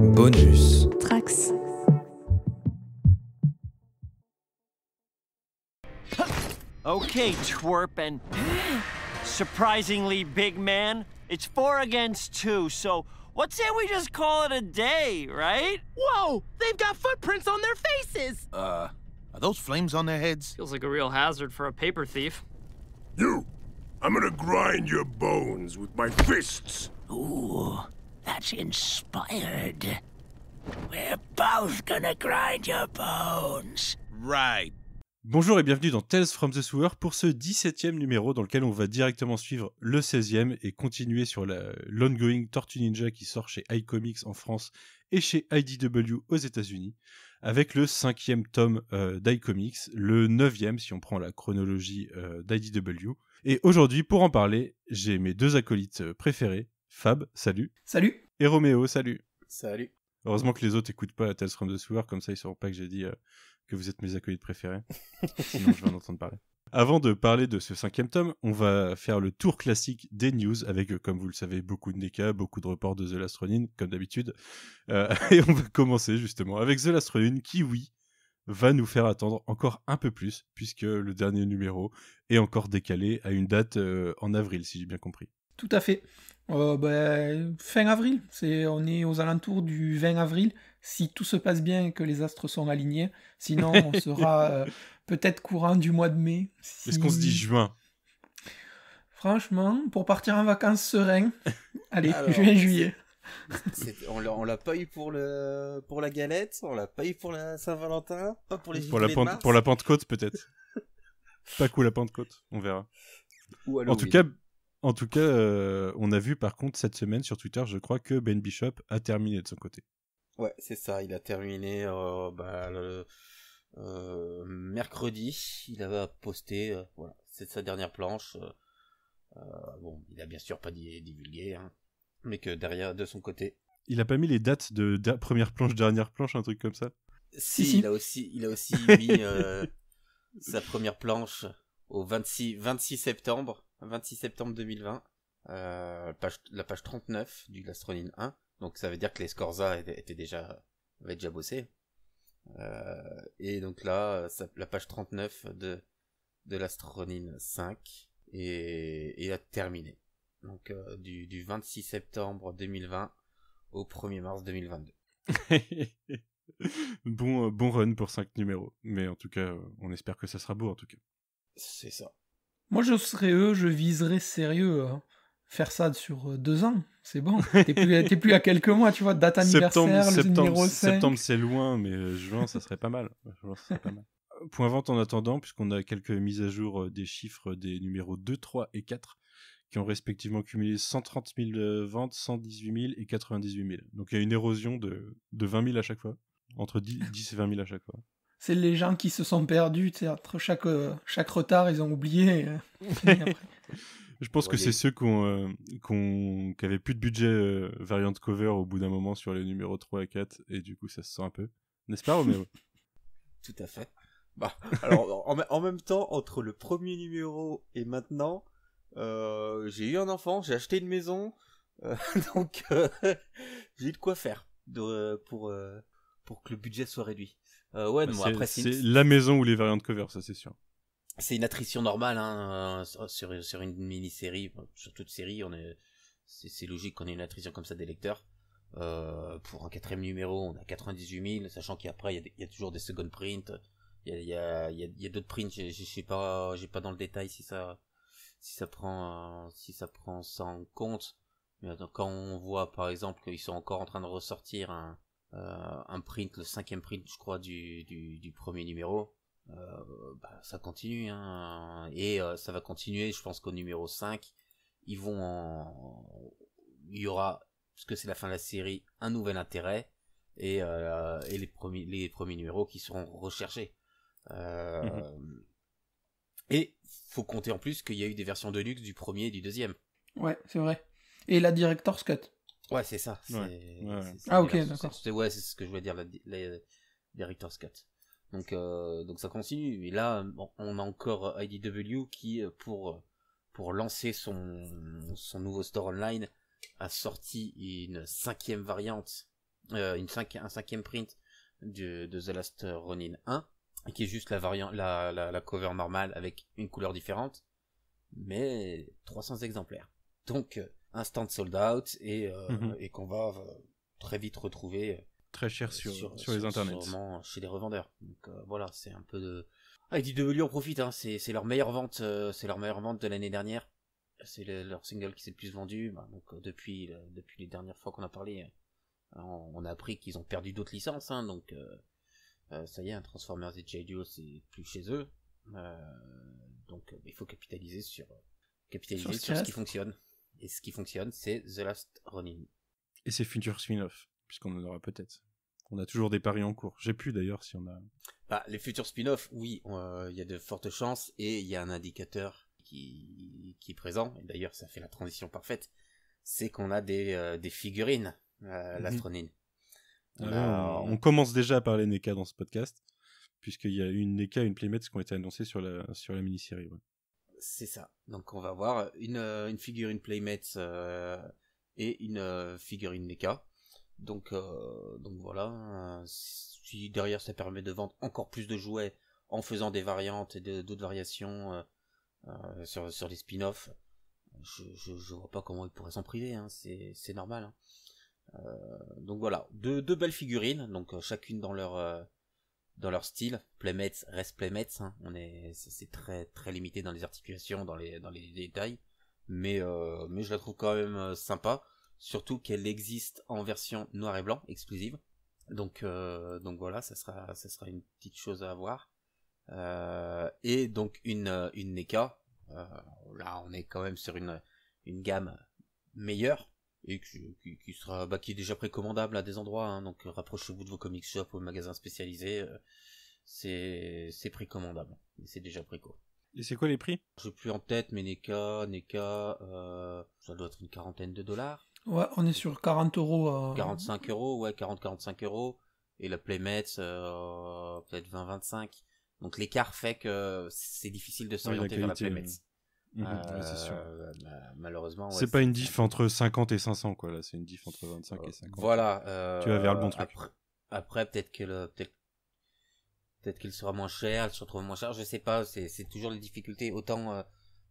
Bonus. Trax. Okay, twerp and surprisingly big man. It's 4 against 2, so what say we just call it a day, right? Whoa! They've got footprints on their faces! Are those flames on their heads? Feels like a real hazard for a paper thief. You! I'm gonna grind your bones with my fists! Ooh, that's inspired. We're both gonna grind your bones. Right. Bonjour et bienvenue dans Tales from the Sewer pour ce 17e numéro dans lequel on va directement suivre le 16e et continuer sur l'ongoing Tortue Ninja qui sort chez iComics en France et chez IDW aux États-Unis avec le 5e tome d'iComics, le 9e si on prend la chronologie d'IDW. Et aujourd'hui, pour en parler, j'ai mes deux acolytes préférés, Fab, salut. Salut. Et Roméo, salut. Salut. Heureusement que les autres écoutent pas Tales from the Sewer, comme ça ils sauront pas que j'ai dit que vous êtes mes acolytes préférés. Sinon je vais en entendre parler. Avant de parler de ce 5e tome, on va faire le tour classique des news avec, comme vous le savez, beaucoup de NECA, beaucoup de reports de The Last Ronin, comme d'habitude. Et on va commencer justement avec The Last Ronin qui, oui, va nous faire attendre encore un peu plus, puisque le dernier numéro est encore décalé à une date en avril, si j'ai bien compris. Tout à fait. Fin avril, on est aux alentours du 20 avril, si tout se passe bien et que les astres sont alignés. Sinon, on sera peut-être courant du mois de mai. Est-ce qu'on se dit juin ? Franchement, pour partir en vacances serein, allez, juin, juillet. On l'a pas eu pour la galette, on l'a pas eu pour la Saint-Valentin, pas pour les pour la Pentecôte peut-être. Pas cool la Pentecôte, on verra. Ou En tout cas, on a vu par contre cette semaine sur Twitter, je crois que Ben Bishop a terminé de son côté. Ouais, c'est ça, il a terminé mercredi, il avait posté, voilà, c'est sa dernière planche. Bon, il a bien sûr pas divulgué, hein, mais que derrière, de son côté. Il a pas mis les dates de première planche, dernière planche, un truc comme ça ? Si. Il a aussi mis sa première planche au 26 septembre 2020, la page 39 du Last Ronin 1. Donc ça veut dire que les Scorza avaient déjà bossé. Et donc là, la page 39 de Last Ronin 5 est terminée. Donc du 26 septembre 2020 au 1er mars 2022. Bon run pour 5 numéros. Mais en tout cas, on espère que ça sera beau en tout cas. C'est ça. Moi, je viserais sérieux. Faire ça sur 2 ans, c'est bon. T'es plus à quelques mois, tu vois, date anniversaire, le numéro 5. Septembre, c'est loin, mais juin, ça serait pas mal. Point vente en attendant, puisqu'on a quelques mises à jour des chiffres des numéros 2, 3 et 4, qui ont respectivement cumulé 130 000 ventes, 118 000 et 98 000. Donc il y a une érosion de 20 000 à chaque fois, entre 10 et 20 000 à chaque fois. C'est les gens qui se sont perdus, tu sais, entre chaque retard, ils ont oublié. Après. Je pense que c'est ceux qui avaient plus de budget variant cover au bout d'un moment sur les numéros 3 et 4, et du coup ça se sent un peu. N'est-ce pas, Roméo ? Tout à fait. Bah, alors, en même temps, entre le premier numéro et maintenant, j'ai eu un enfant, j'ai acheté une maison, donc j'ai eu de quoi faire pour que le budget soit réduit. Après c'est la maison ou les variantes cover, ça c'est sûr. C'est une attrition normale, hein, sur une mini-série, sur toute série, c'est logique qu'on ait une attrition comme ça des lecteurs. Pour un 4e numéro, on a 98 000, sachant qu'après il y a toujours des second prints, il y a d'autres prints, j'ai pas dans le détail si ça prend ça en compte. Mais quand on voit par exemple qu'ils sont encore en train de ressortir un print, le 5e print, je crois, du premier numéro. Ça continue, hein, et ça va continuer. Je pense qu'au numéro 5 il y aura, parce que c'est la fin de la série, un nouvel intérêt et les premiers numéros qui seront recherchés. Et faut compter en plus qu'il y a eu des versions de luxe du premier et du deuxième. Ouais, c'est vrai. Et la Director's Cut. Ouais, c'est ça. Ok, d'accord. C'est ce que je voulais dire, la Director's Cut. Donc ça continue. Et là, on a encore IDW qui, pour lancer son nouveau store online, a sorti une 5e variante un 5e print de The Last Ronin 1, qui est juste la cover normale avec une couleur différente, mais 300 exemplaires. Donc instant sold out et qu'on va très vite retrouver très cher sur les internets. Sûrement chez les revendeurs. Donc voilà, c'est un peu de... IDW en profite, hein, c'est leur meilleure vente, de l'année dernière. C'est leur single qui s'est le plus vendu. Donc depuis les dernières fois qu'on a parlé, on a appris qu'ils ont perdu d'autres licences, hein, donc ça y est, Transformers et G.I. Joe c'est plus chez eux. Donc il faut capitaliser sur ce qui fonctionne. Et ce qui fonctionne, c'est The Last Ronin. Et c'est futur spin-off, puisqu'on en aura peut-être. On a toujours des paris en cours. J'ai plus d'ailleurs si on a... Les futurs spin-off, oui, il y a de fortes chances, et il y a un indicateur qui est présent, et d'ailleurs ça fait la transition parfaite, c'est qu'on a des figurines Last Ronin. On commence déjà à parler NECA dans ce podcast, puisqu'il y a une NECA et une Playmates qui ont été annoncées sur la mini-série. Ouais. C'est ça. Donc on va voir une figurine Playmates et une figurine NECA. Donc voilà. Si derrière ça permet de vendre encore plus de jouets en faisant des variantes et d'autres variations sur les spin-offs, je vois pas comment ils pourraient s'en priver. Hein. C'est normal. Hein. Donc voilà, deux belles figurines, donc chacune dans leur style. Playmates reste Playmates, hein. C'est très très limité dans les articulations, dans les détails, mais je la trouve quand même sympa, surtout qu'elle existe en version noir et blanc exclusive. Donc voilà, ça sera une petite chose à avoir. Et donc une NECA. Là on est quand même sur une gamme meilleure, et qui sera qui est déjà précommandable à des endroits, hein, donc rapprochez-vous de vos comic shops ou magasins spécialisés, c'est précommandable, c'est déjà préco. Et c'est quoi les prix? Je n'ai plus en tête, mais NECA, ça doit être une quarantaine de dollars. Ouais, on est sur 40 €. 45 €, ouais, 40-45 €. Et la Playmates, peut-être 20-25. Donc l'écart fait que c'est difficile de s'orienter vers la Playmates. Ouais, c'est sûr. Malheureusement, ouais, c'est pas une diff entre 50 et 500, quoi. Là, c'est une diff entre 25 et 50. Voilà. Tu vas vers le bon truc. Après peut-être qu'elle sera moins chère, elle se retrouve moins chère, je sais pas. C'est toujours les difficultés. Autant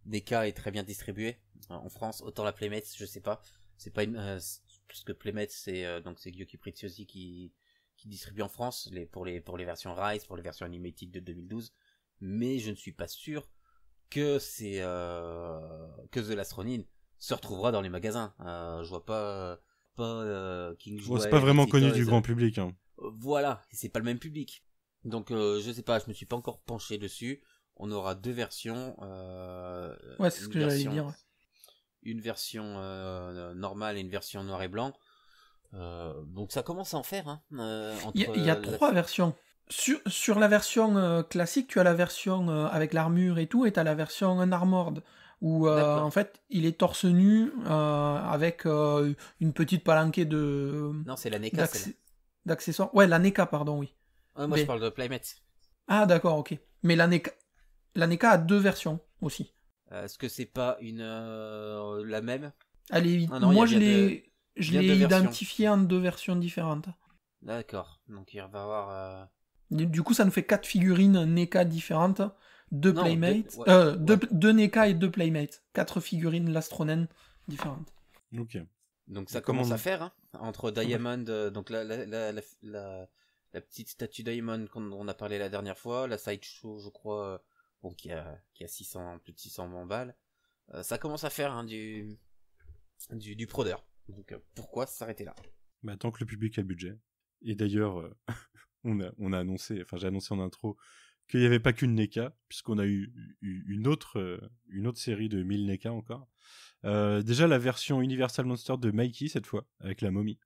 NECA est très bien distribué en France, autant la Playmates, je sais pas. C'est pas parce que Playmates, c'est Gyoki Preziosi qui distribue en France pour les versions Rise, pour les versions Animated de 2012. Mais je ne suis pas sûr que que The Last Ronin se retrouvera dans les magasins. Je vois pas King Jouet. C'est pas vraiment connu du grand public. Hein. Voilà, c'est pas le même public. Donc je sais pas, je me suis pas encore penché dessus. On aura deux versions. Ouais, c'est ce que j'allais dire. Ouais. Une version normale et une version noir et blanc. Donc ça commence à en faire. Hein, il y a trois versions. Sur la version classique, tu as la version avec l'armure et tout, et tu as la version Unarmored, où en fait il est torse nu avec une petite palanquée de... Non, c'est la NECA, d'accessoires. Ouais, la NECA, pardon, oui. Moi je parle de Playmates. Ah d'accord, ok. Mais la NECA a deux versions aussi. Est-ce que c'est pas la même? Allez, moi je l'ai identifié en deux versions différentes. D'accord, donc il va y avoir... Du coup, ça nous fait 4 figurines NECA différentes, 2 Playmates, deux NECA et 2 Playmates. 4 figurines Last Ronin différentes. Ok. Donc ça commence à faire, hein, entre Diamond, donc la petite statue Diamond qu'on a parlé la dernière fois, la Sideshow, je crois, qui a plus de 600 balles. Ça commence à faire, hein, du prodeur. Donc pourquoi s'arrêter là? Bah, tant que le public a le budget. Et d'ailleurs, on a annoncé, enfin j'ai annoncé en intro qu'il n'y avait pas qu'une NECA, puisqu'on a eu une autre série de 1000 NECA encore. Déjà la version Universal Monster de Mikey cette fois, avec la momie.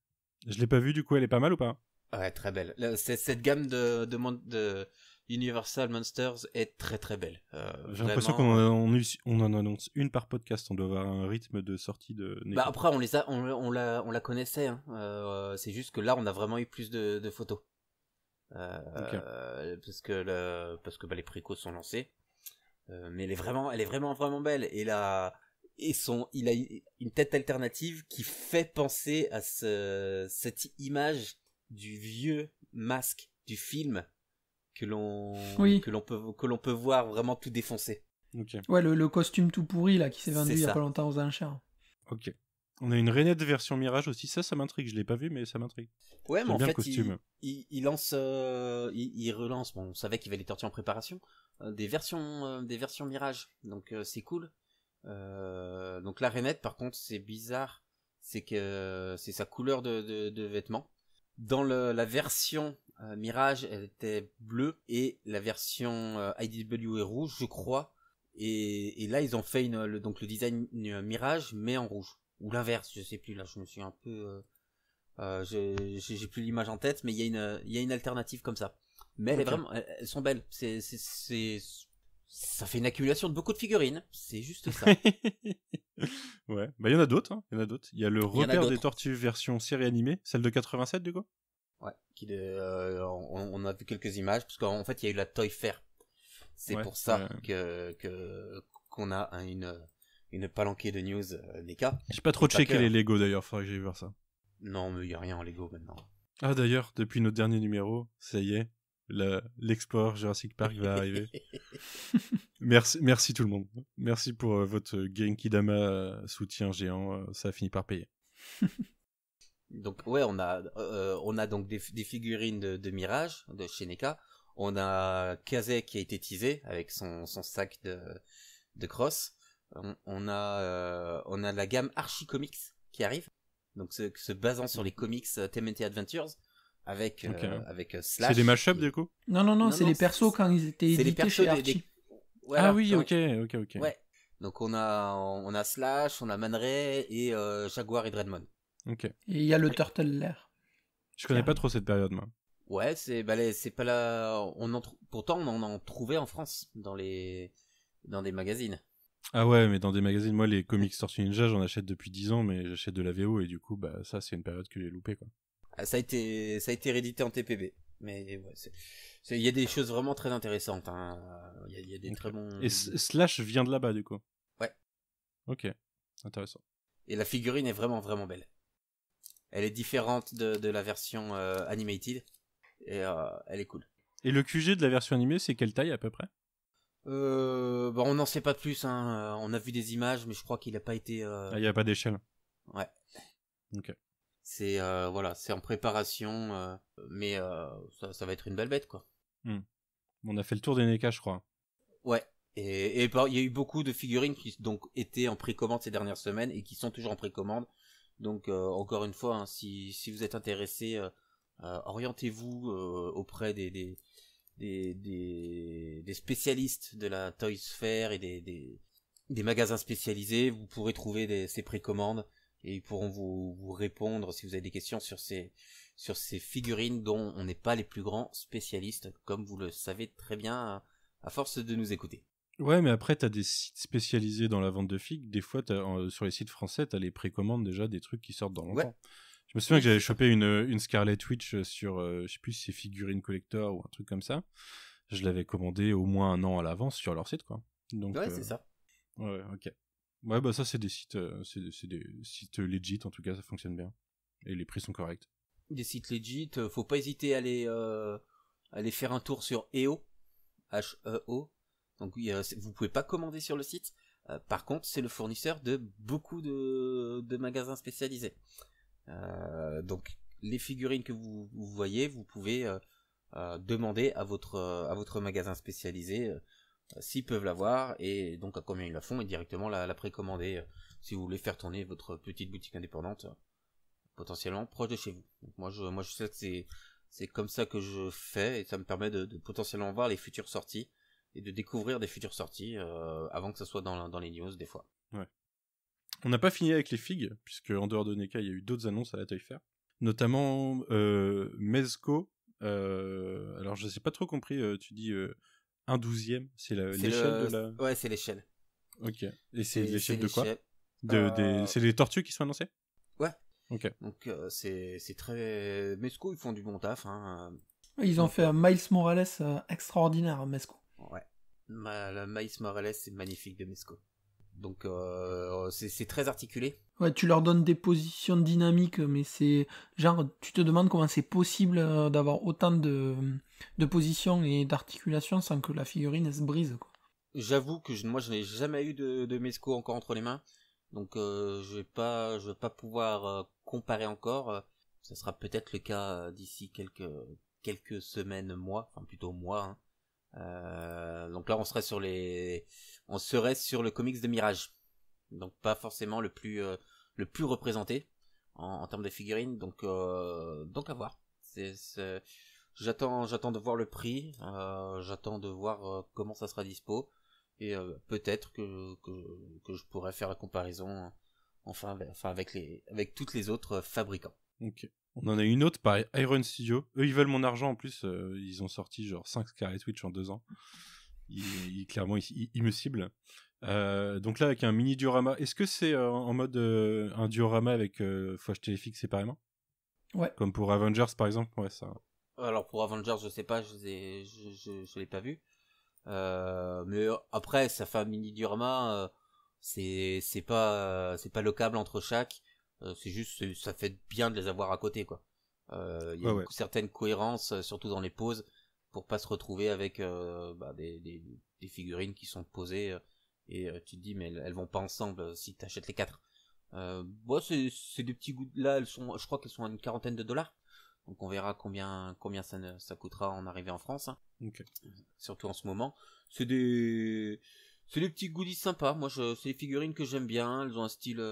Je l'ai pas vue, du coup elle est pas mal ou pas? Ouais, très belle. Cette gamme de Universal Monsters est très très belle. J'ai l'impression qu'on en annonce une par podcast. On doit avoir un rythme de sortie de NECA. Bah après on la connaissait. Hein. C'est juste que là on a vraiment eu plus de photos. Okay. Parce que les précos sont lancés. Mais elle est vraiment belle. Et il a une tête alternative qui fait penser à cette image du vieux masque du film que l'on peut voir vraiment tout défoncé. Ok. Ouais, le costume tout pourri là qui s'est vendu C'est il y a ça. pas longtemps aux enchères. Ok. On a une Renette version Mirage aussi, ça m'intrigue. Je l'ai pas vu, mais ça m'intrigue. Ouais, mais J'aime en bien le fait, costume. il lance, il relance. Bon, on savait qu'il y avait les tortues en préparation, des versions Mirage. Donc c'est cool. Donc la Renette, par contre, c'est bizarre. C'est que c'est sa couleur de vêtements. Dans la version Mirage, elle était bleue et la version IDW est rouge, je crois. Et là, ils ont fait donc le design Mirage, mais en rouge. Ou l'inverse, je sais plus. Là, je me suis un peu... j'ai plus l'image en tête, mais il y a une alternative comme ça. Mais elle est vraiment... Elles sont belles. Ça fait une accumulation de beaucoup de figurines. C'est juste ça. Ouais. Bah, il y en a d'autres, hein. Il y en a d'autres. Il y a le en a repère des d'autres. tortues version série animée, celle de 87 du coup. Ouais. On a vu quelques images, parce qu'en fait, il y a eu la Toy Fair. C'est Ouais, pour ça qu'on a une palanquée de news NECA. J'ai pas trop Pas checké que, les hein. Lego d'ailleurs, faudrait que j'aille voir ça. Non, mais il y a rien en Lego maintenant. Ah d'ailleurs, depuis notre dernier numéro, ça y est, l'Explore Jurassic Park va arriver. Merci tout le monde. Merci pour votre Genkidama soutien géant, ça a fini par payer. Donc ouais, on a donc des figurines de Mirage de chez NECA. On a Kazé qui a été teasé avec son sac de cross. On a la gamme Archie Comics qui arrive. Donc se basant sur les comics TMNT Adventures avec Slash. C'est des mashups du coup. Non, c'est les persos quand ils étaient c'est les édités persos chez Archie. Voilà, Ah oui, donc- ok. Ouais. Donc on a Slash, on a Man Ray et Jaguar et Dreadmon. Ok. Et il y a le Turtle Lair. Je connais pas trop cette période, moi. Ouais, c'est pas là. Pourtant on en trouvait en France dans des magazines. Ah ouais, mais dans des magazines, moi les comics Tortue Ninja, j'en achète depuis 10 ans, mais j'achète de la VO et du coup, bah ça c'est une période que j'ai loupé quoi. Ah, ça a été réédité en TPB. Mais ouais, il y a des choses vraiment très intéressantes. Hein. Il y a des très bons. Et Slash vient de là-bas du coup. Ouais. Ok, intéressant. Et la figurine est vraiment vraiment belle. Elle est différente de la version animated et elle est cool. Et le QG de la version animée, c'est quelle taille à peu près? Bon, on n'en sait pas plus. Hein. On a vu des images, mais je crois qu'il n'a pas été. Ah, il y a pas d'échelle. Ouais. Ok. C'est c'est en préparation, mais ça va être une belle bête quoi. On a fait le tour des NECA, je crois. Ouais. Et il y a eu beaucoup de figurines qui donc étaient en précommande ces dernières semaines et qui sont toujours en précommande. Donc encore une fois, hein, si vous êtes intéressé, orientez-vous auprès des spécialistes de la Toys Fair et des magasins spécialisés. Vous pourrez trouver ces précommandes et ils pourront vous répondre si vous avez des questions sur ces figurines dont on n'est pas les plus grands spécialistes, comme vous le savez très bien à force de nous écouter. Ouais, mais après, t'as des sites spécialisés dans la vente de figues. Des fois, sur les sites français, t'as les précommandes déjà des trucs qui sortent dans longtemps. Ouais. Je me souviens que j'avais chopé une Scarlet Witch sur, je sais plus si c'est figurine collector ou un truc comme ça. Je l'avais commandé au moins un an à l'avance sur leur site, quoi. Donc, Ouais, c'est ça. Ouais, ok. Ouais, bah ça, c'est des sites, c'est des sites legit, en tout cas, ça fonctionne bien. Et les prix sont corrects. Des sites legit, faut pas hésiter à aller faire un tour sur EO, H-E-O. Donc vous pouvez pas commander sur le site. Par contre, c'est le fournisseur de beaucoup de magasins spécialisés. Donc les figurines que vous voyez, vous pouvez demander à votre magasin spécialisé s'ils peuvent l'avoir et donc à combien ils la font et directement la précommander si vous voulez faire tourner votre petite boutique indépendante potentiellement proche de chez vous. Donc moi je sais que c'est comme ça que je fais et ça me permet de potentiellement voir les futures sorties et de découvrir des futures sorties avant que ça soit dans les news des fois. Ouais. On n'a pas fini avec les figues, puisque en dehors de NECA, il y a eu d'autres annonces à la Toy Fair. Notamment Mezco. Alors je sais pas trop compris, tu dis 1/12e, c'est l'échelle de la... Ouais, c'est l'échelle. Ok. Et c'est l'échelle de quoi l'échelle. C'est les tortues qui sont annoncées? Ouais. Ok. Donc c'est très... Mesco, ils font du bon taf. Hein. Ils ont fait un Miles Morales extraordinaire, Mesco. Ouais. Le Miles Morales, c'est magnifique de Mesco. Donc c'est très articulé. Ouais, tu leur donnes des positions dynamiques, mais c'est genre, tu te demandes comment c'est possible d'avoir autant de positions et d'articulations sans que la figurine elle se brise, quoi. J'avoue que moi je n'ai jamais eu de Mezco encore entre les mains, donc je vais pas pouvoir comparer encore. Ça sera peut-être le cas d'ici quelques semaines, mois, enfin plutôt mois. Hein. Donc là on serait sur le comics de Mirage, donc pas forcément le plus représenté en termes de figurines, donc à voir. J'attends de voir le prix, j'attends de voir comment ça sera dispo, et peut-être que je pourrais faire la comparaison avec toutes les autres fabricants. Ok. On en a une autre par Iron Studio. Eux, ils veulent mon argent en plus. Ils ont sorti genre 5 Scarlet Witch en 2 ans. Clairement, ils me ciblent. Donc là, avec un mini diorama. Est-ce que c'est en mode un diorama avec faut acheter les figues séparément? Ouais. Comme pour Avengers par exemple. Ouais, ça. Alors pour Avengers, je sais pas, je l'ai pas vu. Mais après, ça fait un mini diorama. C'est pas locable entre chaque. C'est juste, ça fait bien de les avoir à côté, quoi. Il y a une certaine cohérence, surtout dans les poses, pour pas se retrouver avec des figurines qui sont posées et tu te dis mais elles vont pas ensemble si t'achètes les 4. C'est des petits goûts. Là, je crois qu'elles sont à une quarantaine de $. Donc on verra combien ça coûtera en arrivée en France. Hein. Okay. Surtout en ce moment. C'est des petits goodies sympas. Moi, c'est des figurines que j'aime bien. Elles ont un style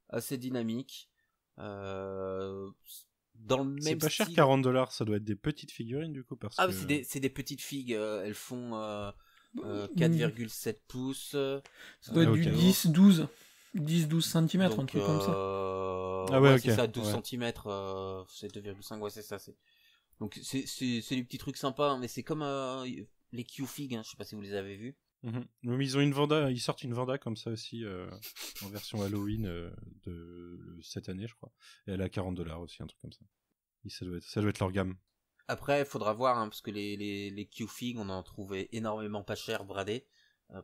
assez dynamique. Dans le même c'est pas style... cher, $40. Ça doit être des petites figurines du coup. C'est des petites figues. Elles font 4,7 pouces. Ça doit être du 10-12 cm, un truc comme ça. C'est ça, 12 cm, c'est 2,5, ouais, c'est ça. Donc c'est des petits trucs sympas, hein, mais c'est comme les Q-Fig, hein, je sais pas si vous les avez vus. Mais ils sortent une Vanda comme ça aussi, en version Halloween de cette année, je crois. Et elle est à $40 aussi, un truc comme ça. Et ça doit être leur gamme. Après, il faudra voir, hein, parce que les Q-Fig, on en trouvait énormément pas cher bradés,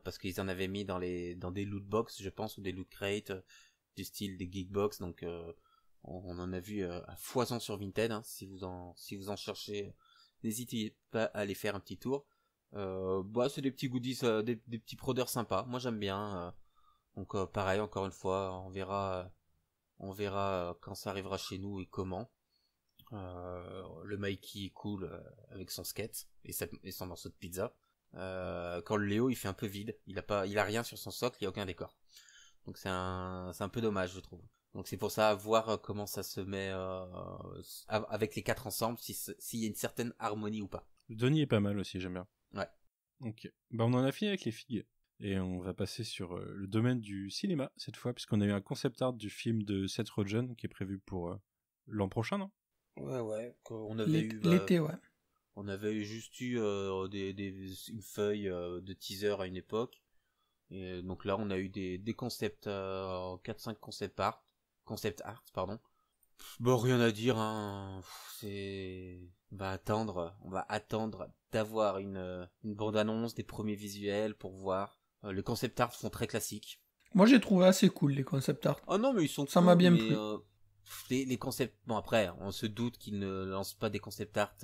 parce qu'ils en avaient mis dans des loot box, je pense, ou des loot crates, du style des Geekbox, donc on en a vu à foison sur Vinted, hein, si vous en cherchez, n'hésitez pas à aller faire un petit tour. C'est des petits goodies, des petits prodeurs sympas, moi j'aime bien, donc pareil, encore une fois, on verra quand ça arrivera chez nous et comment. Le Mikey est cool avec son skate et son morceau de pizza. Quand le Léo il fait un peu vide, il a rien sur son socle, il y a aucun décor. Donc c'est un peu dommage, je trouve. Donc c'est pour ça, à voir comment ça se met avec les 4 ensemble, s'il y a une certaine harmonie ou pas. Le Donnie est pas mal aussi, j'aime bien. Ouais. Ok. On en a fini avec les figues. Et on va passer sur le domaine du cinéma cette fois, puisqu'on a eu un concept art du film de Seth Rogen qui est prévu pour l'an prochain, non? Ouais. On avait eu l'été, ouais. On avait juste eu une feuille de teaser à une époque. Et donc là, on a eu des concepts, 4-5 concept art, Bon, rien à dire, hein. On va attendre d'avoir une bande-annonce, des premiers visuels pour voir. Les concept art sont très classiques. Moi, j'ai trouvé assez cool les concept art. Oh non, mais ils sont ça m'a bien plu. Les concepts, bon après, on se doute qu'ils ne lancent pas des concept art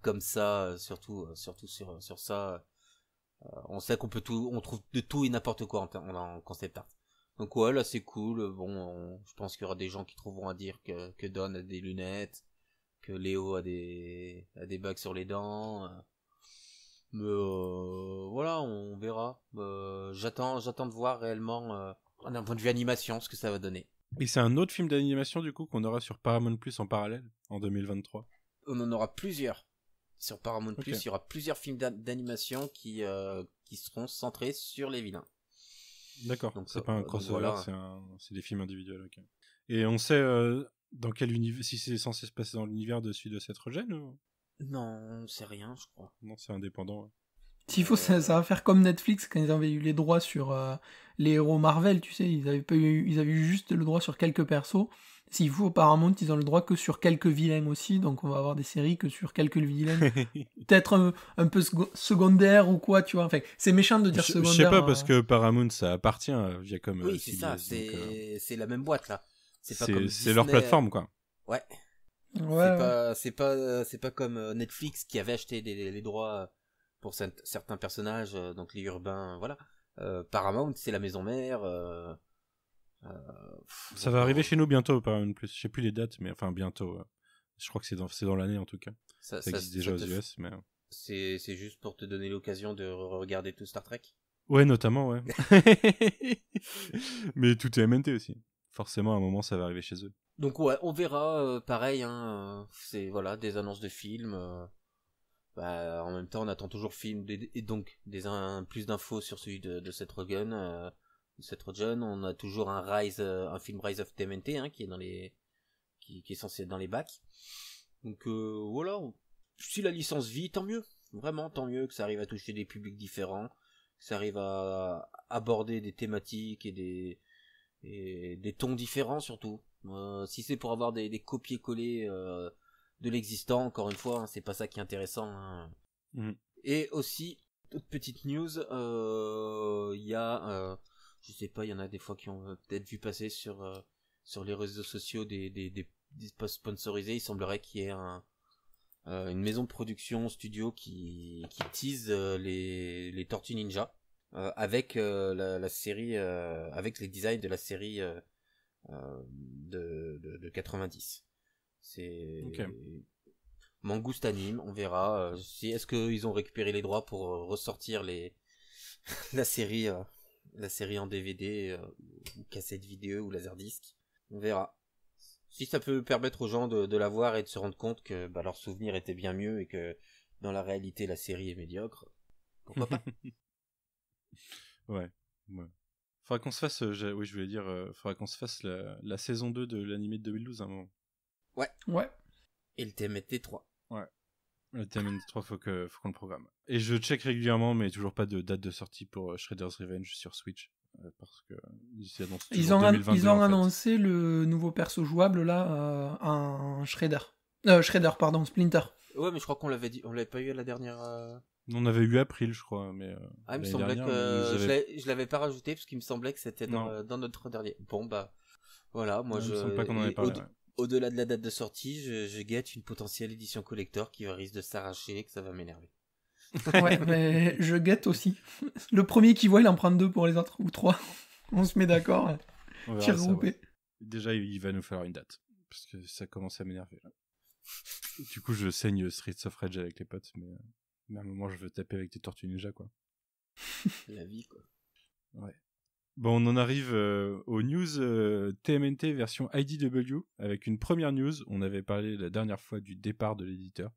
comme ça, surtout sur ça. On sait qu'on trouve de tout et n'importe quoi en concept art. Donc ouais, là c'est cool. Bon, je pense qu'il y aura des gens qui trouveront à dire que Don a des lunettes, que Léo a des bagues sur les dents. Mais voilà, on verra. J'attends de voir réellement d'un point de vue animation ce que ça va donner. Et c'est un autre film d'animation du coup qu'on aura sur Paramount Plus en parallèle en 2023. On en aura plusieurs sur Paramount Plus. Okay. Il y aura plusieurs films d'animation qui seront centrés sur les vilains. D'accord. Donc, c'est pas un crossover, voilà. C'est des films individuels. Okay. Et on sait dans quel univers, si c'est censé se passer dans l'univers de celui de Seth Rogen ou... Non, c'est rien, je crois. Non, c'est indépendant. Ouais. S'il faut, ça va faire comme Netflix quand ils avaient eu les droits sur les héros Marvel, tu sais, ils avaient eu juste le droit sur quelques persos, S'il faut, Paramount, ils ont le droit que sur quelques vilains aussi, donc on va avoir des séries que sur quelques vilains. Peut-être un peu secondaire ou quoi, tu vois. Enfin, c'est méchant de dire secondaire. Je sais pas, parce que Paramount, ça appartient à Viacom. Oui, c'est ça, CBS, c'est la même boîte, là. C'est pas comme c'est leur Disney, plateforme, quoi. Ouais. Ouais, C'est pas comme Netflix qui avait acheté les droits pour certains personnages, donc les urbains, voilà. Paramount, c'est la maison mère. Ça va arriver chez nous bientôt, Paramount Plus. Je sais plus les dates, mais enfin bientôt. Je crois que c'est dans l'année en tout cas. Ça existe déjà aux US, mais. C'est juste pour te donner l'occasion de regarder tout Star Trek. Ouais, notamment, ouais. Mais tout est MNT aussi. Forcément, à un moment, ça va arriver chez eux. Donc ouais, on verra. Pareil, hein. C'est voilà des annonces de films. En même temps, on attend toujours film et donc plus d'infos sur celui de Seth Rogen. Seth Rogen, on a toujours un film Rise of TMNT, hein, qui est censé être dans les bacs. Donc voilà, si la licence vit, tant mieux. Vraiment, tant mieux que ça arrive à toucher des publics différents, que ça arrive à aborder des thématiques et des tons différents surtout. Si c'est pour avoir des copier-coller de l'existant, encore une fois, hein, c'est pas ça qui est intéressant. Hein. Et aussi, toute petite news, il y a... je sais pas, il y en a des fois qui ont peut-être vu passer sur les réseaux sociaux des posts sponsorisés. Il semblerait qu'il y ait une maison de production studio qui tease les Tortues Ninja avec la série, avec les designs de la série de 90. C'est Mangouste Anime, on verra. Est-ce qu'ils ont récupéré les droits pour ressortir la série en DVD ou cassette vidéo ou laserdisc. On verra. Si ça peut permettre aux gens de la voir et de se rendre compte que leur souvenir était bien mieux et que dans la réalité la série est médiocre, pourquoi pas. Ouais. Faudra qu'on se fasse, oui je voulais dire, faudra qu'on se fasse la saison 2 de l'animé de 2012 à un moment. Ouais. Et le TMNT 3. Ouais. Le TMNT 3, faut qu'on le programme. Et je check régulièrement, mais toujours pas de date de sortie pour Shredder's Revenge sur Switch. Parce que ils ont annoncé le nouveau perso jouable là en Shredder. Splinter. Ouais, mais je crois qu'on l'avait dit, on l'avait pas eu à la dernière. On avait eu April, je crois, mais. Il me semblait que je l'avais pas rajouté parce qu'il me semblait que c'était dans notre dernier. Bon voilà, moi il me semble pas qu'on en avait parlé. Au-delà de la date de sortie, je guette une potentielle édition collector qui risque de s'arracher et que ça va m'énerver. Ouais, mais je guette aussi. Le premier qui voit, il en prend 2 pour les autres, ou 3. On se met d'accord. Tir groupé. Ouais. Déjà, il va nous falloir une date. Parce que ça commence à m'énerver, là. Du coup, je saigne Streets of Rage avec les potes, mais à un moment, je veux taper avec des Tortues Ninja, quoi. La vie, quoi. Ouais. Bon, on en arrive aux news TMNT version IDW, avec une première news. On avait parlé la dernière fois du départ de l'éditeur.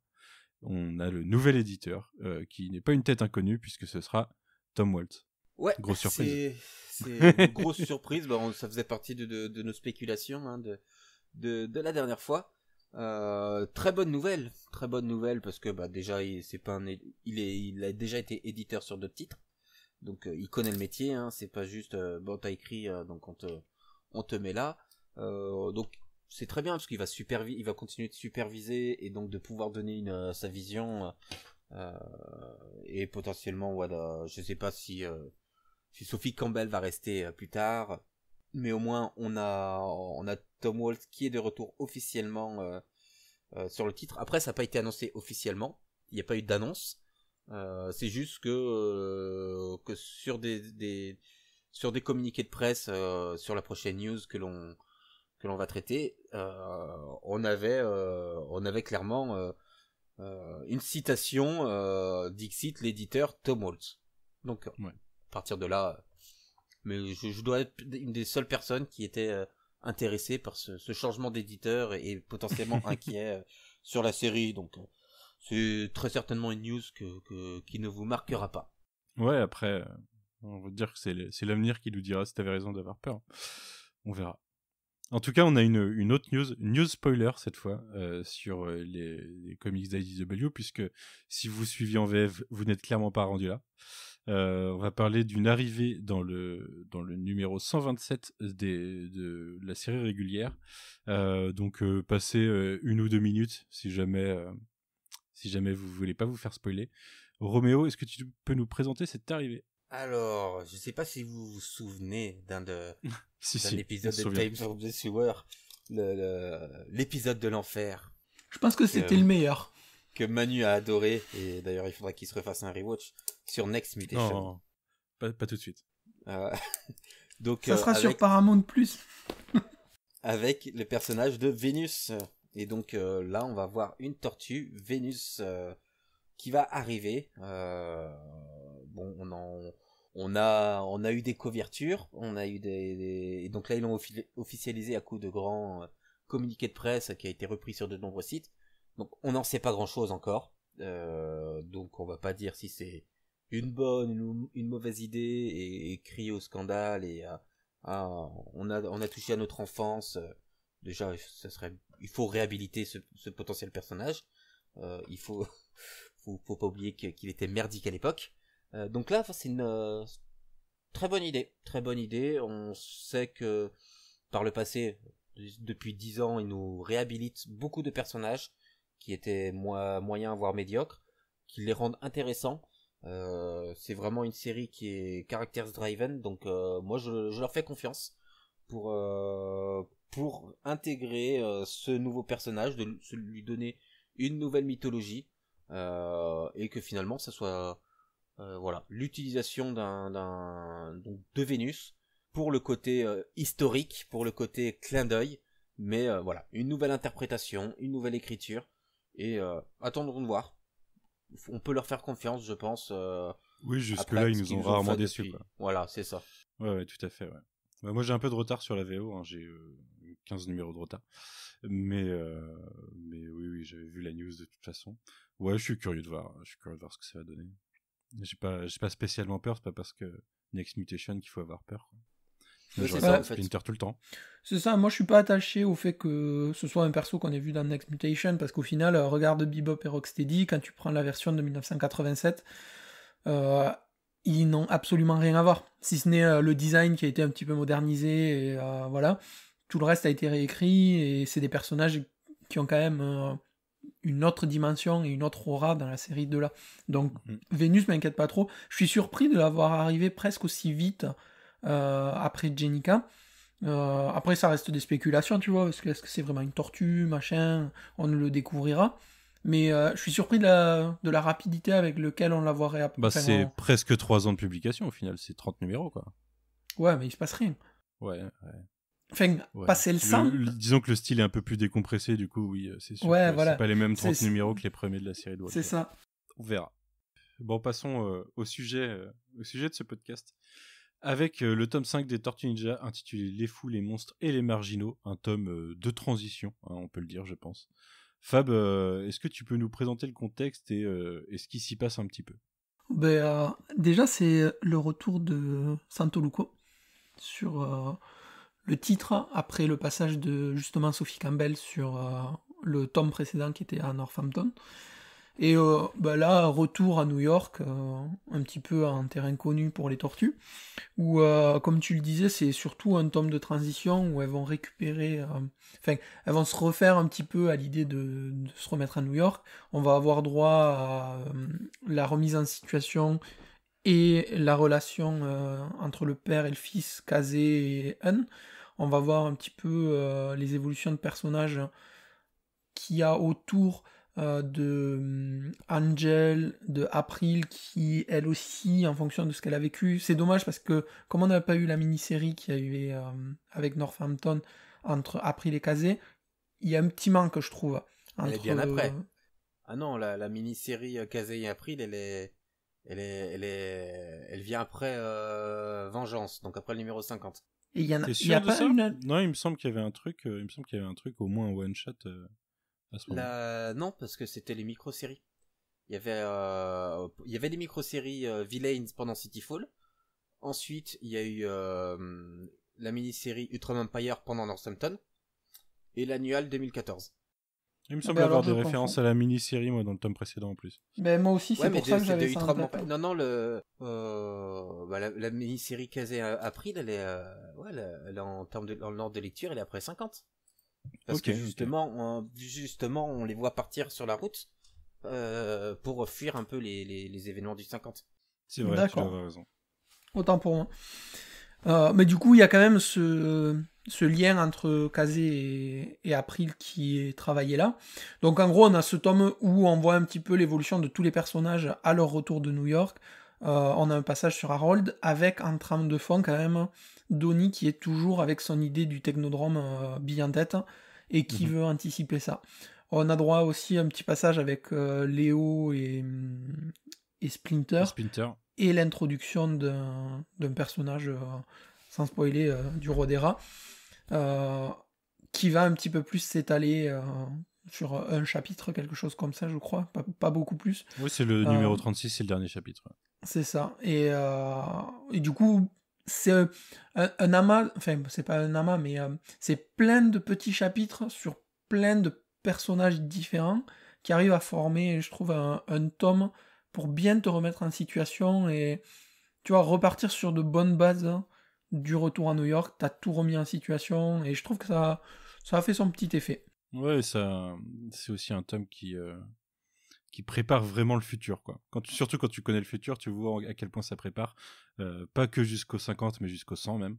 On a le nouvel éditeur, qui n'est pas une tête inconnue, puisque ce sera Tom Waltz. Ouais, grosse surprise. C'est une grosse surprise. Ça faisait partie de nos spéculations de la dernière fois. Très bonne nouvelle, parce que déjà il a déjà été éditeur sur d'autres titres, donc il connaît le métier. Hein, c'est pas juste t'as écrit, donc on te met là. Donc c'est très bien parce qu'il va continuer de superviser et donc de pouvoir donner sa vision et potentiellement voilà, je sais pas si Sophie Campbell va rester plus tard, mais au moins on a Tom Waltz qui est de retour officiellement sur le titre. Après ça n'a pas été annoncé officiellement, il n'y a pas eu d'annonce, c'est juste que sur des communiqués de presse sur la prochaine news que l'on va traiter, on avait clairement une citation Dixit, l'éditeur Tom Waltz. Donc à partir de là, mais je dois être une des seules personnes qui était intéressée par ce changement d'éditeur et potentiellement inquiet sur la série. Donc c'est très certainement une news qui ne vous marquera pas. Ouais, après on va dire que c'est l'avenir qui nous dira si t'avais raison d'avoir peur. On verra. En tout cas, on a une autre news spoiler cette fois, sur les comics d'IDW, puisque si vous suiviez en VF, vous n'êtes clairement pas rendu là. On va parler d'une arrivée dans le numéro 127 de la série régulière. Donc passez 1 ou 2 minutes si jamais vous voulez pas vous faire spoiler. Roméo, est-ce que tu peux nous présenter cette arrivée? Alors, je sais pas si vous vous souvenez d'un Si, épisode on se de souvient. Tales of the Sewer, l'épisode de l'enfer, Je pense que c'était le meilleur. que Manu a adoré, et d'ailleurs il faudra qu'il se refasse un rewatch sur Next Mutation. Non, pas tout de suite. Donc, Ça sera sur Paramount+. avec le personnage de Vénus. Et donc là, on va voir une tortue, Vénus, qui va arriver. Bon, on a eu des couvertures, on a eu et donc là ils l'ont officialisé à coup de grands communiqués de presse qui a été repris sur de nombreux sites. Donc on n'en sait pas grand-chose encore. Donc on va pas dire si c'est une bonne ou une mauvaise idée et crier au scandale on a touché à notre enfance. Déjà, il faut réhabiliter ce potentiel personnage. Il faut pas oublier qu'il était merdique à l'époque. Donc là, c'est une très bonne idée. On sait que par le passé, depuis 10 ans, ils nous réhabilitent beaucoup de personnages qui étaient moyens voire médiocres, qui les rendent intéressants. C'est vraiment une série qui est characters driven, donc moi je leur fais confiance pour intégrer ce nouveau personnage, de lui donner une nouvelle mythologie, et que finalement ça soit l'utilisation de Vénus pour le côté historique, pour le côté clin d'œil, mais une nouvelle interprétation, une nouvelle écriture, et attendons de voir. On peut leur faire confiance, je pense. Oui, jusque-là, ils nous ont rarement déçus. Voilà, c'est ça. Ouais, tout à fait. Ouais. Bah, moi, j'ai un peu de retard sur la VO. Hein. J'ai 15 numéros de retard. Mais oui, j'avais vu la news de toute façon. Ouais, je suis curieux de voir ce que ça va donner. J'ai pas spécialement peur. C'est pas parce que Next Mutation qu'il faut avoir peur. Ouais, c'est ça, en fait. Splinter tout le temps. C'est ça, moi je suis pas attaché au fait que ce soit un perso qu'on ait vu dans Next Mutation, parce qu'au final, regarde Bebop et Rocksteady, quand tu prends la version de 1987, ils n'ont absolument rien à voir, si ce n'est le design qui a été un petit peu modernisé, et voilà, tout le reste a été réécrit, et c'est des personnages qui ont quand même une autre dimension et une autre aura dans la série de là. Donc Vénus m'inquiète pas trop, je suis surpris de l'avoir arrivé presque aussi vite après Jenica. Après ça reste des spéculations, tu vois, parce que est-ce que c'est vraiment une tortue, machin, on le découvrira, mais je suis surpris de la rapidité avec laquelle on la voit c'est presque 3 ans de publication au final, c'est 30 numéros quoi. Ouais, mais il se passe rien. Ouais. Enfin, passer le 100... disons que le style est un peu plus décompressé, du coup, oui, c'est sûr. Ouais, voilà. C'est pas les mêmes 30 numéros que les premiers de la série de Walker. C'est ça. On verra. Bon, passons au sujet de ce podcast. Avec le tome 5 des Tortues Ninja, intitulé Les Fous, les Monstres et les Marginaux, un tome de transition, hein, on peut le dire, je pense. Fab, est-ce que tu peux nous présenter le contexte et ce qui s'y passe un petit peu? Déjà, c'est le retour de Santoluco sur le titre, après le passage de justement Sophie Campbell sur le tome précédent qui était à Northampton. Et là, retour à New York, un petit peu en terrain connu pour les tortues, où, comme tu le disais, c'est surtout un tome de transition où elles vont récupérer... elles vont se refaire un petit peu à l'idée de se remettre à New York. On va avoir droit à la remise en situation et la relation entre le père et le fils, Kazé et Hun. On va voir un petit peu les évolutions de personnages qu'il y a autour... de Angel, de April, qui elle aussi, en fonction de ce qu'elle a vécu, c'est dommage parce que comme on n'a pas eu la mini-série qu'il y a eu avec Northampton entre April et Kazé, il y a un petit manque, je trouve. Elle est bien après. Ah non, la mini-série Kazé et April, elle vient après Vengeance, donc après le numéro 50. Et il y a pas une... Non, il me semble qu'il y avait un truc, au moins un one shot. Non, parce que c'était les micro-séries. Il y avait les micro-séries Villains pendant Cityfall. Ensuite, il y a eu la mini-série Ultraman Empire pendant Northampton. Et l'annual 2014. Il me semble Ben alors, avoir des je références confonds. à la mini-série, moi, dans le tome précédent en plus. Ben, moi aussi, c'est Ouais, mais pour ça que c'est j'avais de ça en Ultra tête. Vampire. Non, la mini-série Kazé April, elle est, elle est en termes en ordre de lecture, elle est après 50. Parce que justement, on les voit partir sur la route pour fuir un peu les événements du 50. C'est vrai, tu D'accord. dois avoir raison. Autant pour moi. Mais du coup, il y a quand même ce lien entre Kazé et April qui est travaillé là. Donc en gros, on a ce tome où on voit un petit peu l'évolution de tous les personnages à leur retour de New York. On a un passage sur Harold avec en trame de fond quand même Donnie qui est toujours avec son idée du technodrome bille en tête et qui veut anticiper ça. On a droit aussi à un petit passage avec Léo et Splinter. Splinter. Et l'introduction d'un personnage, sans spoiler, du roi des rats, qui va un petit peu plus s'étaler sur un chapitre, quelque chose comme ça, je crois, pas beaucoup plus. Oui, c'est le numéro 36, c'est le dernier chapitre. C'est ça. Et du coup, c'est un amas, enfin, c'est pas un amas, mais c'est plein de petits chapitres sur plein de personnages différents qui arrivent à former, je trouve, un tome pour bien te remettre en situation et, tu vois, repartir sur de bonnes bases du retour à New York. T'as tout remis en situation et je trouve que ça a fait son petit effet. Ouais, ça, c'est aussi un tome qui prépare vraiment le futur, quoi. Surtout quand tu connais le futur, tu vois à quel point ça prépare, pas que jusqu'au 50, mais jusqu'au 100 même.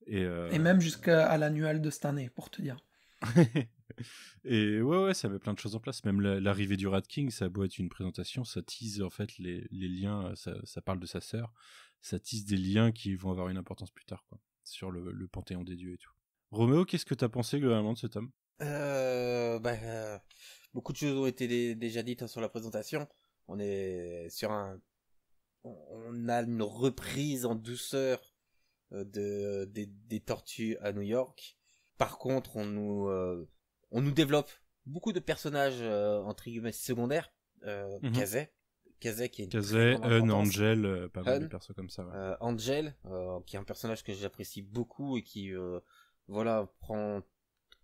Et même jusqu'à l'annual de cette année, pour te dire. Et ouais, ça met plein de choses en place. Même l'arrivée du Rat King, ça a beau être une présentation, ça tease en fait les liens, ça parle de sa sœur, ça tease des liens qui vont avoir une importance plus tard, quoi, sur le panthéon des dieux et tout. Roméo, qu'est-ce que t'as pensé globalement de ce tome ? Beaucoup de choses ont été déjà dites sur la présentation. On est sur on a une reprise en douceur des tortues à New York. Par contre, on nous développe beaucoup de personnages entre guillemets secondaires. Kazé qui est une Kazé, Angel, pas mal de Hun, persos comme ça. Ouais. Angel, qui est un personnage que j'apprécie beaucoup et qui prend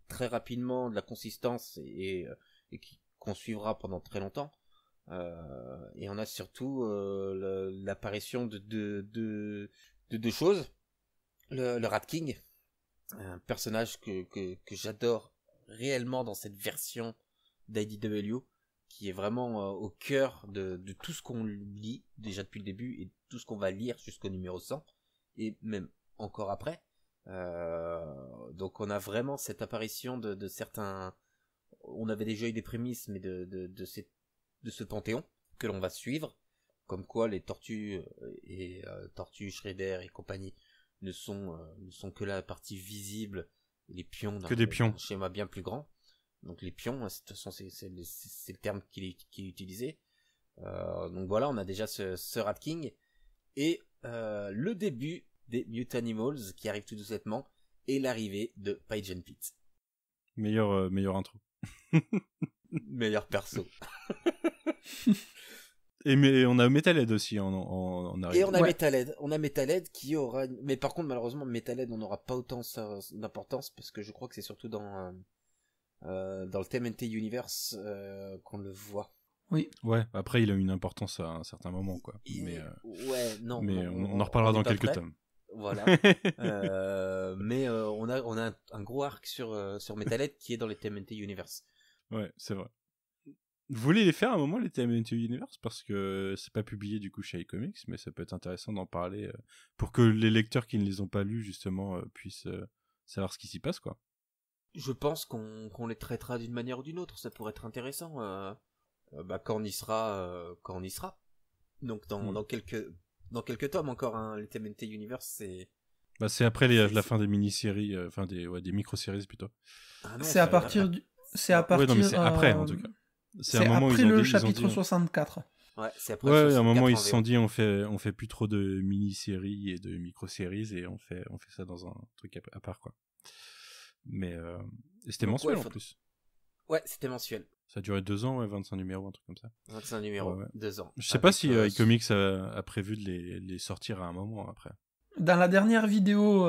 très rapidement de la consistance et qu'on suivra pendant très longtemps. Et on a surtout l'apparition de deux choses. Le Rat King, un personnage que j'adore réellement dans cette version d'IDW, qui est vraiment au cœur de tout ce qu'on lit déjà depuis le début et tout ce qu'on va lire jusqu'au numéro 100 et même encore après. Donc on a vraiment cette apparition de certains. On avait déjà eu des prémices, mais de ce panthéon que l'on va suivre, comme quoi les tortues et Tortue, Shredder et compagnie ne sont que la partie visible, les pions d'un schéma bien plus grand. Donc les pions, de toute façon c'est le terme qui est utilisé. Donc voilà, on a déjà ce Rat King et le début des Mutant Animals qui arrive tout doucement et l'arrivée de Page and Pete. Meilleure intro. Meilleur perso. Mais on a Metalhead aussi en arrière. Et on a Metalhead. On a Metalhead qui aura... Mais par contre, malheureusement, Metalhead, on n'aura pas autant d'importance parce que je crois que c'est surtout dans le TMNT Universe qu'on le voit. Oui. Ouais, après il a une importance à un certain moment, quoi. Mais on en reparlera dans quelques tomes. Voilà. Mais on a un gros arc sur Metalhead qui est dans les TMNT Universe. Ouais, c'est vrai. Vous voulez les faire à un moment, les TMNT Universe, parce que c'est pas publié du coup chez iComics, mais ça peut être intéressant d'en parler pour que les lecteurs qui ne les ont pas lus justement puissent savoir ce qui s'y passe, quoi. Je pense qu'on les traitera d'une manière ou d'une autre, ça pourrait être intéressant quand on y sera. Donc dans quelques tomes encore, hein, les TMNT Universe, c'est... c'est après la fin des mini-séries, des micro-séries plutôt. Ah non, c'est à partir du... C'est à partir... Ouais, non, mais c'est après en tout cas. C'est un moment après le chapitre 64. Ouais, c'est après. Ouais, à un moment ils se sont dit on fait plus trop de mini-séries et de micro-séries et on fait ça dans un truc à part, quoi. Mais c'était mensuel en plus. Ouais, c'était mensuel. Ça a duré 2 ans, 25 numéros, un truc comme ça. 25 numéros, 2 ans. Je sais pas si iComics a prévu de les sortir à un moment après. Dans la dernière vidéo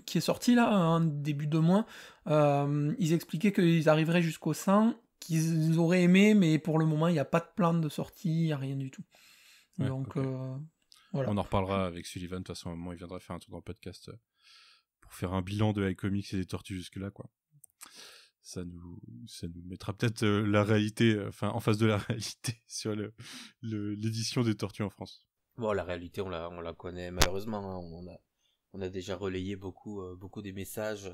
qui est sorti là, en début de mois, ils expliquaient qu'ils arriveraient jusqu'au 100, qu'ils auraient aimé, mais pour le moment, il n'y a pas de plan de sortie, il n'y a rien du tout. Ouais, Donc, ok. voilà. On en reparlera avec Sullivan, de toute façon, à un moment, il viendra faire un tour dans le podcast pour faire un bilan de iComics et des tortues jusque-là, quoi. Ça nous mettra peut-être la réalité, en face de la réalité sur l'édition des tortues en France. Bon, la réalité, on la connaît malheureusement. Hein. On a déjà relayé beaucoup des messages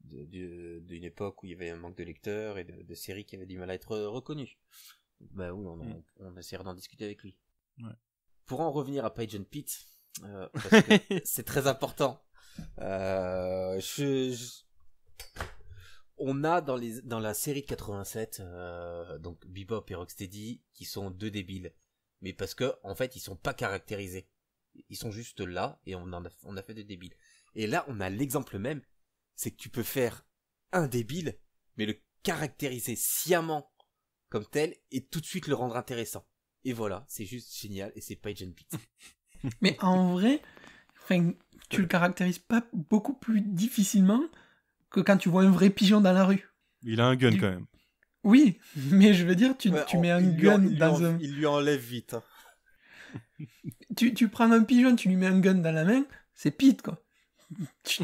d'une époque où il y avait un manque de lecteurs et de séries qui avaient du mal à être reconnues. Bah oui, on essaiera d'en discuter avec lui. Ouais. Pour en revenir à Page and Pete, parce que c'est très important. On a dans la série de 87, donc Bebop et Rocksteady, qui sont deux débiles. Mais parce que, en fait, ils sont pas caractérisés. Ils sont juste là, et on a fait des débiles. Et là, on a l'exemple même, c'est que tu peux faire un débile, mais le caractériser sciemment comme tel, et tout de suite le rendre intéressant. Et voilà, c'est juste génial, et c'est Page and Pete. Mais en vrai, tu le caractérises pas beaucoup plus difficilement que quand tu vois un vrai pigeon dans la rue. Il a un gun quand même. Oui, mais je veux dire, tu mets un gun dans un... Il lui enlève vite. Hein. Tu prends un pigeon, tu lui mets un gun dans la main, c'est Pete, quoi.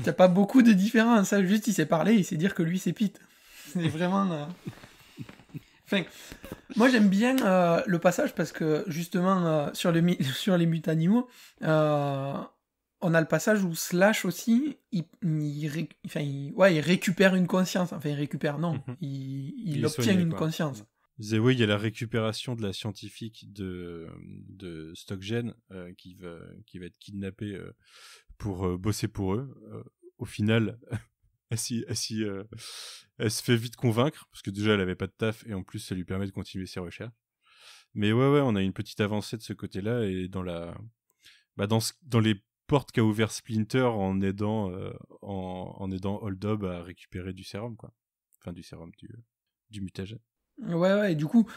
T'as pas beaucoup de différence, hein. Juste il sait parler, il sait dire que lui c'est Pete. C'est vraiment... moi j'aime bien le passage parce que justement sur les mutanimaux, on a le passage où Slash aussi, il récupère une conscience. Enfin, il récupère, non. Il obtient soigné, une quoi. conscience. Il disait, oui, il y a la récupération de la scientifique de Stockgen qui va être kidnappée pour bosser pour eux. Au final, elle se fait vite convaincre, parce que déjà, elle avait pas de taf, et en plus, ça lui permet de continuer ses recherches. Mais ouais, on a une petite avancée de ce côté-là, et dans les porte qu'a ouvert Splinter en aidant Hold-Up à récupérer du sérum, quoi. Enfin, du sérum, du mutagène. Ouais, et du coup,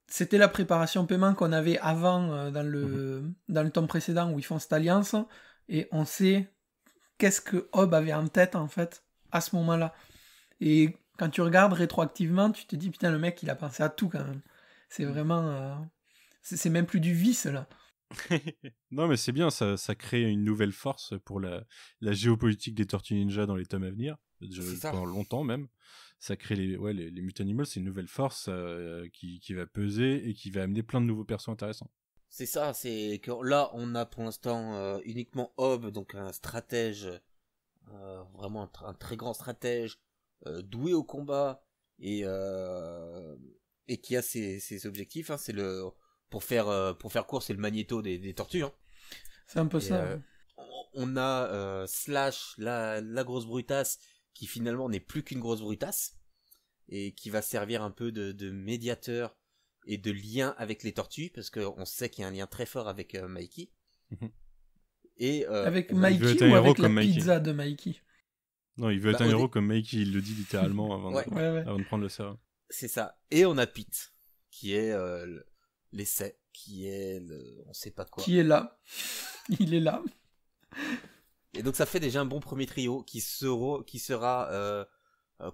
c'était la préparation paiement qu'on avait avant dans le tome précédent où ils font cette alliance, et on sait qu'est-ce que Hob avait en tête, en fait, à ce moment-là. Et quand tu regardes rétroactivement, tu te dis, putain, le mec, il a pensé à tout, quand même. C'est vraiment... c'est même plus du vice, là. Non, mais c'est bien, ça crée une nouvelle force pour la géopolitique des Tortues Ninja dans les tomes à venir, pendant longtemps même. Ça crée les Mutanimals, c'est une nouvelle force qui va peser et qui va amener plein de nouveaux persos intéressants. C'est ça, c'est que là on a pour l'instant uniquement Hob, donc un stratège, vraiment un très grand stratège, doué au combat et qui a ses objectifs. Hein, c'est pour faire court, c'est le Magnéto des tortues. Hein. C'est un peu ça. On a Slash, la grosse brutasse, qui finalement n'est plus qu'une grosse brutasse et qui va servir un peu de médiateur et de lien avec les tortues, parce qu'on sait qu'il y a un lien très fort avec Mikey. Et, avec Mikey ou avec la pizza de Mikey? Non, il veut être un héros comme Mikey, il le dit littéralement avant de prendre le sérum. C'est ça. Et on a Pete, qui est l'essai, qui est on sait pas quoi. Qui est là. Il est là. Et donc ça fait déjà un bon premier trio qui sera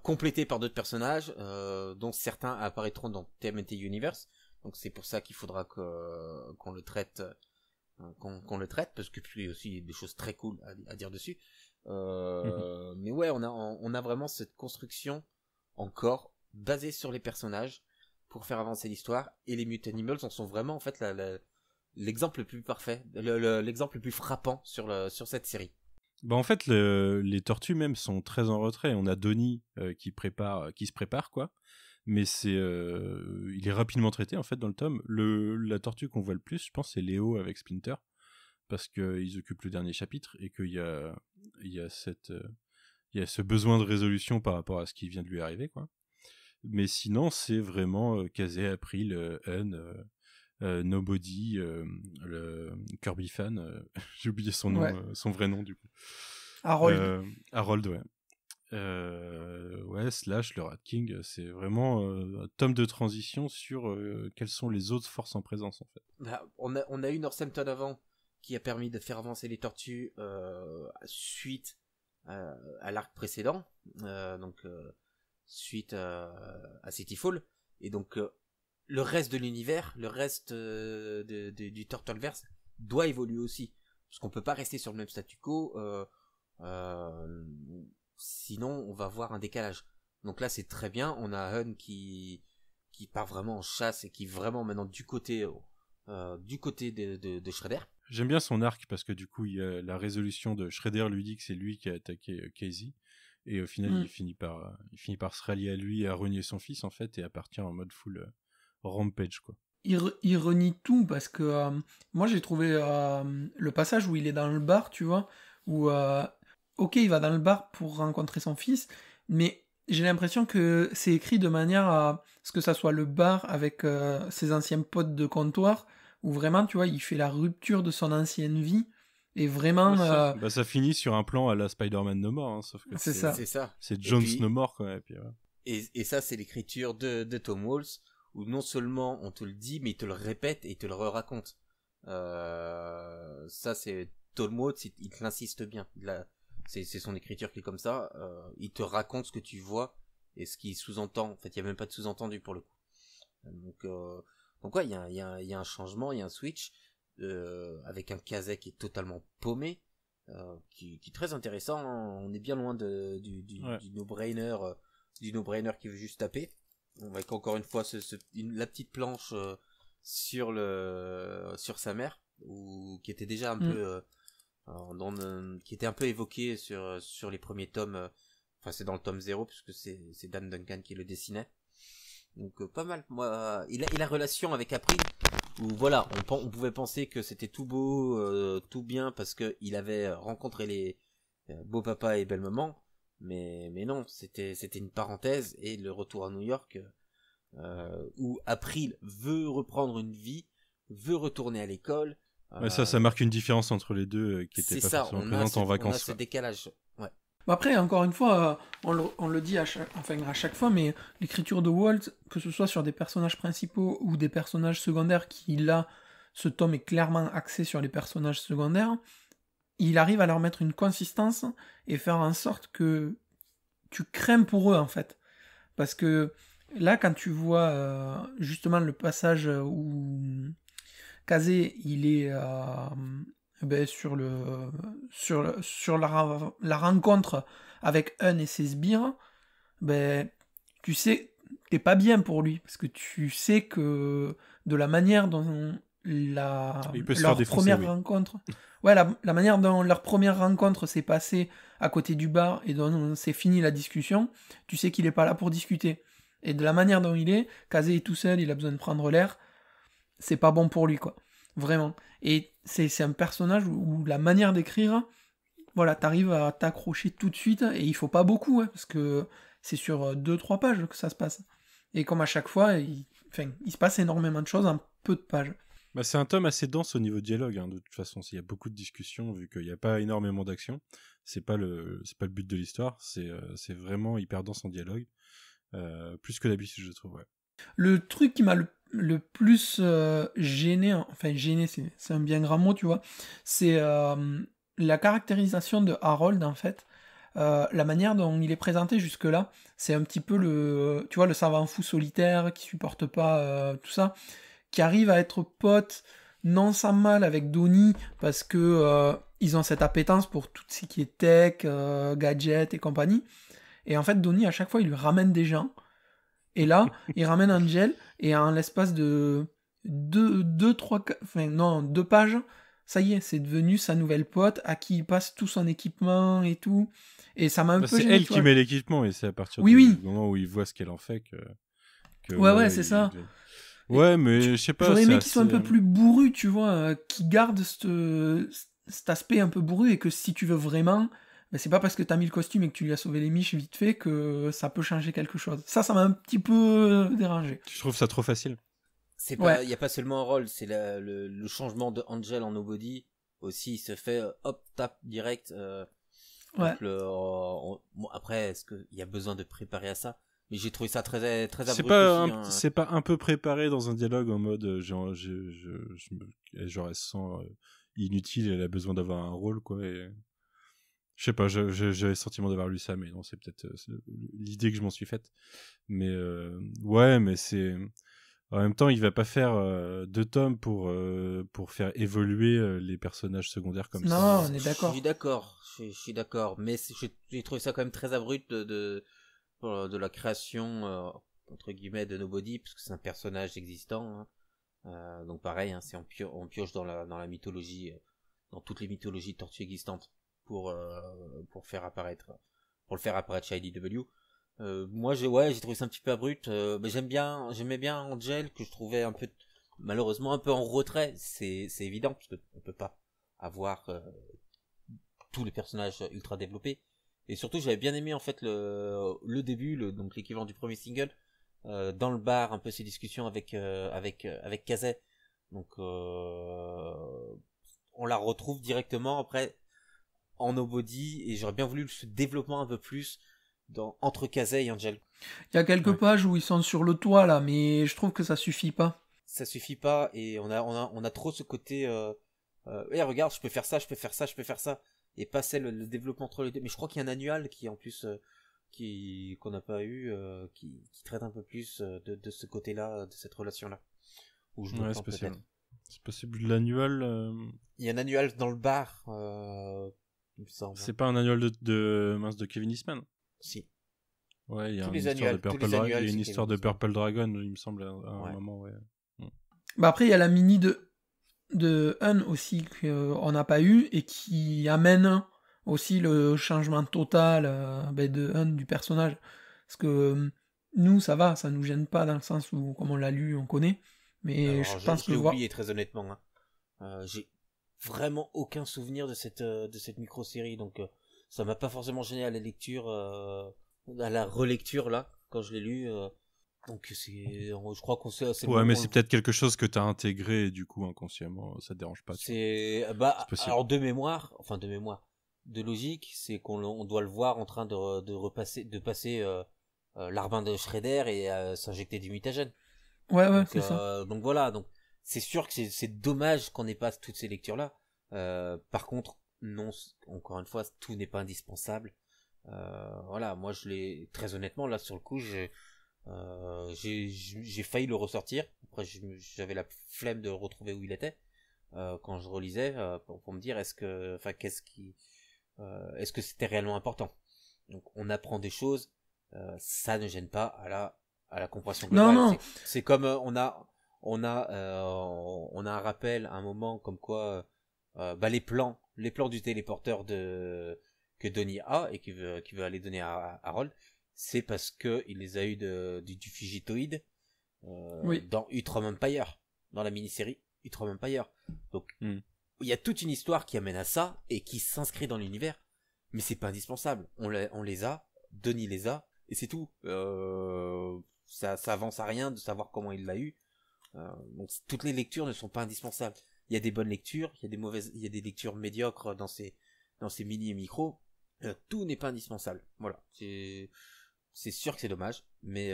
complété par d'autres personnages, dont certains apparaîtront dans TMNT Universe. Donc c'est pour ça qu'il faudra qu'on le traite, parce que puis aussi il y a des choses très cool à dire dessus. Mais ouais, on a vraiment cette construction encore basée sur les personnages pour faire avancer l'histoire, et les Mutanimals en sont vraiment en fait l'exemple le plus parfait, l'exemple le plus frappant sur cette série. Bah en fait, les tortues même sont très en retrait. On a Donnie qui se prépare, quoi. Mais il est rapidement traité en fait dans le tome. La tortue qu'on voit le plus, je pense, c'est Léo avec Splinter, parce qu'ils occupent le dernier chapitre et qu'il y a ce besoin de résolution par rapport à ce qui vient de lui arriver, quoi. Mais sinon, c'est vraiment Kazé, April, Nobody, le Kirby fan, j'ai oublié son nom, son vrai nom du coup. Harold, ouais. Slash, le Rat King, c'est vraiment un tome de transition sur quelles sont les autres forces en présence en fait. Bah, on a eu Northampton avant qui a permis de faire avancer les tortues suite à l'arc précédent, donc suite à Cityfall, et donc le reste de l'univers, le reste du Turtleverse doit évoluer aussi, parce qu'on peut pas rester sur le même statu quo, sinon on va avoir un décalage. Donc là c'est très bien, on a Hun qui part vraiment en chasse et qui est vraiment maintenant du côté de Shredder. J'aime bien son arc parce que du coup, la résolution de Shredder lui dit que c'est lui qui a attaqué Casey. Et au final, il finit par se rallier à lui et à renier son fils, en fait, et à partir en mode full rampage, quoi. Il renie tout parce que moi j'ai trouvé le passage où il est dans le bar, tu vois, où ok, il va dans le bar pour rencontrer son fils, mais j'ai l'impression que c'est écrit de manière à ce que ça soit le bar avec ses anciens potes de comptoir, où vraiment, tu vois, il fait la rupture de son ancienne vie, et vraiment... ça finit sur un plan à la Spider-Man No More, hein, sauf que c'est ça. C'est Jones No More, quoi. Et, puis, et ça, c'est l'écriture de Tom Waltz, où non seulement on te le dit, mais il te le répète et il te le raconte. Ça, c'est Tom Waltz, il te l'insiste bien. C'est son écriture qui est comme ça. Il te raconte ce que tu vois et ce qu'il sous-entend. En fait, il n'y a même pas de sous-entendu pour le coup. Donc ouais, il y a un changement, il y a un switch avec un Kazek qui est totalement paumé, qui est très intéressant. On est bien loin du no-brainer, du no-brainer qui veut juste taper. Avec encore une fois la petite planche sur sa mère, qui était déjà un peu qui était un peu évoqué sur les premiers tomes. Enfin, c'est dans le tome 0 puisque c'est Dan Duncan qui le dessinait. Donc pas mal. Moi, il a relation avec April où voilà, on pouvait penser que c'était tout beau, tout bien parce que il avait rencontré les beau papa et belle maman, mais non, c'était une parenthèse et le retour à New York où April veut reprendre une vie, veut retourner à l'école. Ça marque une différence entre les deux qui étaient pas forcément présentes en vacances. On a ce décalage. Ouais. Après, encore une fois, on le dit à chaque fois, mais l'écriture de Walt, que ce soit sur des personnages principaux ou des personnages secondaires, ce tome est clairement axé sur les personnages secondaires, il arrive à leur mettre une consistance et faire en sorte que tu crains pour eux, en fait. Parce que là, quand tu vois justement le passage où Kazé, il est... sur la rencontre avec Hun et ses sbires, tu sais, t'es pas bien pour lui, parce que tu sais que de la manière dont leur première rencontre, la manière dont leur première rencontre s'est passée à côté du bar et dont s'est finie la discussion, tu sais qu'il est pas là pour discuter. Et de la manière dont il est, Kazé est tout seul, il a besoin de prendre l'air, c'est pas bon pour lui, quoi. Vraiment. Et c'est un personnage où la manière d'écrire, voilà, t'arrives à t'accrocher tout de suite, et il faut pas beaucoup, parce que c'est sur 2-3 pages que ça se passe. Et comme à chaque fois, il se passe énormément de choses en peu de pages. C'est un tome assez dense au niveau de dialogue, hein, de toute façon. Il y a beaucoup de discussions, vu qu'il n'y a pas énormément d'action. C'est pas le but de l'histoire, c'est vraiment hyper dense en dialogue. Plus que d'habitude, je trouve, ouais. Le truc qui m'a le plus gêné, c'est un bien grand mot, tu vois, c'est la caractérisation de Harold, en fait. La manière dont il est présenté jusque-là, c'est un petit peu le savant fou solitaire qui supporte pas tout ça, qui arrive à être pote non sans mal avec Donnie parce que ils ont cette appétence pour tout ce qui est tech, gadgets et compagnie. Et en fait, Donnie, à chaque fois, il lui ramène des gens. Et là, il ramène Angel, et en l'espace de 2 pages, ça y est, c'est devenu sa nouvelle pote, à qui il passe tout son équipement et tout. Et ça m'a un peu c'est gêné, elle qui met l'équipement, et c'est à partir du moment où il voit ce qu'elle en fait que ouais, c'est ça. Ouais, mais je sais pas. J'aurais aimé qu'il soit un peu plus bourru, tu vois, qui garde cet aspect un peu bourru, et que si tu veux vraiment... c'est pas parce que t'as mis le costume et que tu lui as sauvé les miches vite fait que ça peut changer quelque chose. Ça m'a un petit peu dérangé. Tu trouves ça trop facile? Il n'y a pas seulement un rôle, c'est le changement de Angel en Nobody aussi, il se fait hop, tap, direct. Ouais. Après, est-ce qu'il y a besoin de préparer à ça? Mais j'ai trouvé ça très, très abrupt aussi. C'est pas un peu préparé dans un dialogue en mode genre elle se sent inutile, elle a besoin d'avoir un rôle, quoi. Et... Je sais pas, j'avais le sentiment d'avoir lu ça, mais non, c'est peut-être l'idée que je m'en suis faite. Mais ouais, mais c'est... En même temps, il va pas faire 2 tomes pour faire évoluer les personnages secondaires comme ça. Non, on est d'accord. Je suis d'accord, mais j'ai trouvé ça quand même très abrupt de la création entre guillemets de Nobody, parce que c'est un personnage existant. Hein. Donc pareil, hein, c'est on pioche dans la mythologie, dans toutes les mythologies de tortues existantes pour le faire apparaître chez IDW. Moi j'ai trouvé ça un petit peu abrupt, mais j'aimais bien Angel, que je trouvais un peu malheureusement un peu en retrait, c'est évident parce que on peut pas avoir tous les personnages ultra développés, et surtout j'avais bien aimé en fait le début, donc l'équivalent du premier single, dans le bar, un peu ces discussions avec Kazay, donc on la retrouve directement après en Nobody, et j'aurais bien voulu ce développement un peu plus entre Kazay et Angel. Il y a quelques pages où ils sont sur le toit là, mais je trouve que ça suffit pas. Ça suffit pas, et on a trop ce côté regarde, je peux faire ça, et pas le développement entre les deux. Mais je crois qu'il y a un annual qui en plus qu'on n'a pas eu, qui traite un peu plus de ce côté-là, de cette relation-là. Où je me plante peut-être. C'est possible l'annual. Il y a un annual dans le bar. Il me semble. C'est pas un annual de Kevin Eastman. Si. Ouais, il y a tous une les histoire annuals, de Purple tous les Dragon. annuals, Il y a une c'est histoire de Kevin Purple Dragon, il me semble, à un moment, ouais. Bah après, il y a la mini de Hun aussi qu'on n'a pas eu et qui amène aussi le changement total de Hun, du personnage. Parce que nous, ça va, ça nous gêne pas dans le sens où, comme on l'a lu, on connaît. Mais alors, je pense que je l'ai oublié très honnêtement. Hein. J'ai vraiment aucun souvenir de cette micro-série, donc ça m'a pas forcément gêné à la lecture, à la relecture là, quand je l'ai lu. Donc je crois qu'on sait assez. Ouais, mais c'est peut-être quelque chose que t'as intégré et du coup inconsciemment ça te dérange pas. C'est alors de logique, c'est qu'on doit le voir en train de passer l'arbin de Shredder et s'injecter du mutagène. Ouais, donc, c'est ça. Donc voilà, donc c'est sûr que c'est dommage qu'on n'ait pas toutes ces lectures là. Par contre, non, encore une fois, tout n'est pas indispensable. Voilà, moi je l'ai très honnêtement là sur le coup, j'ai failli le ressortir. Après, j'avais la flemme de retrouver où il était quand je relisais pour me dire est-ce que c'était réellement important. Donc on apprend des choses, ça ne gêne pas à la compréhension globale. Non. C'est comme on a un rappel à un moment comme quoi les plans du téléporteur que Donnie a et qui veut aller donner à Harold, c'est parce que il les a eu du Fugitoid dans Utrom Empire, dans la mini-série Utrom Empire. Donc il y a toute une histoire qui amène à ça et qui s'inscrit dans l'univers, mais c'est pas indispensable. On les a, Donnie les a, et c'est tout. Ça avance à rien de savoir comment il l'a eu. Donc toutes les lectures ne sont pas indispensables. Il y a des bonnes lectures, il y a des lectures médiocres dans ces mini et micros. Tout n'est pas indispensable. Voilà. C'est sûr que c'est dommage, mais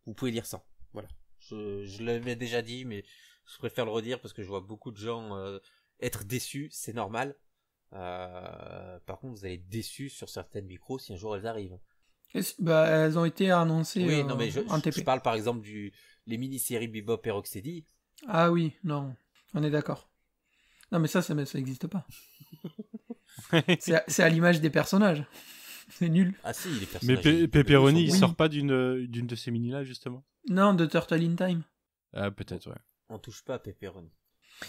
vous pouvez lire sans. Voilà. Je l'avais déjà dit, mais je préfère le redire parce que je vois beaucoup de gens être déçus, c'est normal. Par contre, vous allez être déçus sur certaines micros si un jour elles arrivent. Elles ont été annoncées non, mais en TP. Je parle par exemple les mini-séries Bebop et Rocksteady. Ah oui, non, on est d'accord. Non, mais ça n'existe pas. c'est à l'image des personnages. C'est nul. Ah si, les personnages. Mais Pepperoni, il sort pas d'une de ces mini-là, justement? Non, de Turtle in Time. Ah, peut-être, ouais. On touche pas à Pepperoni.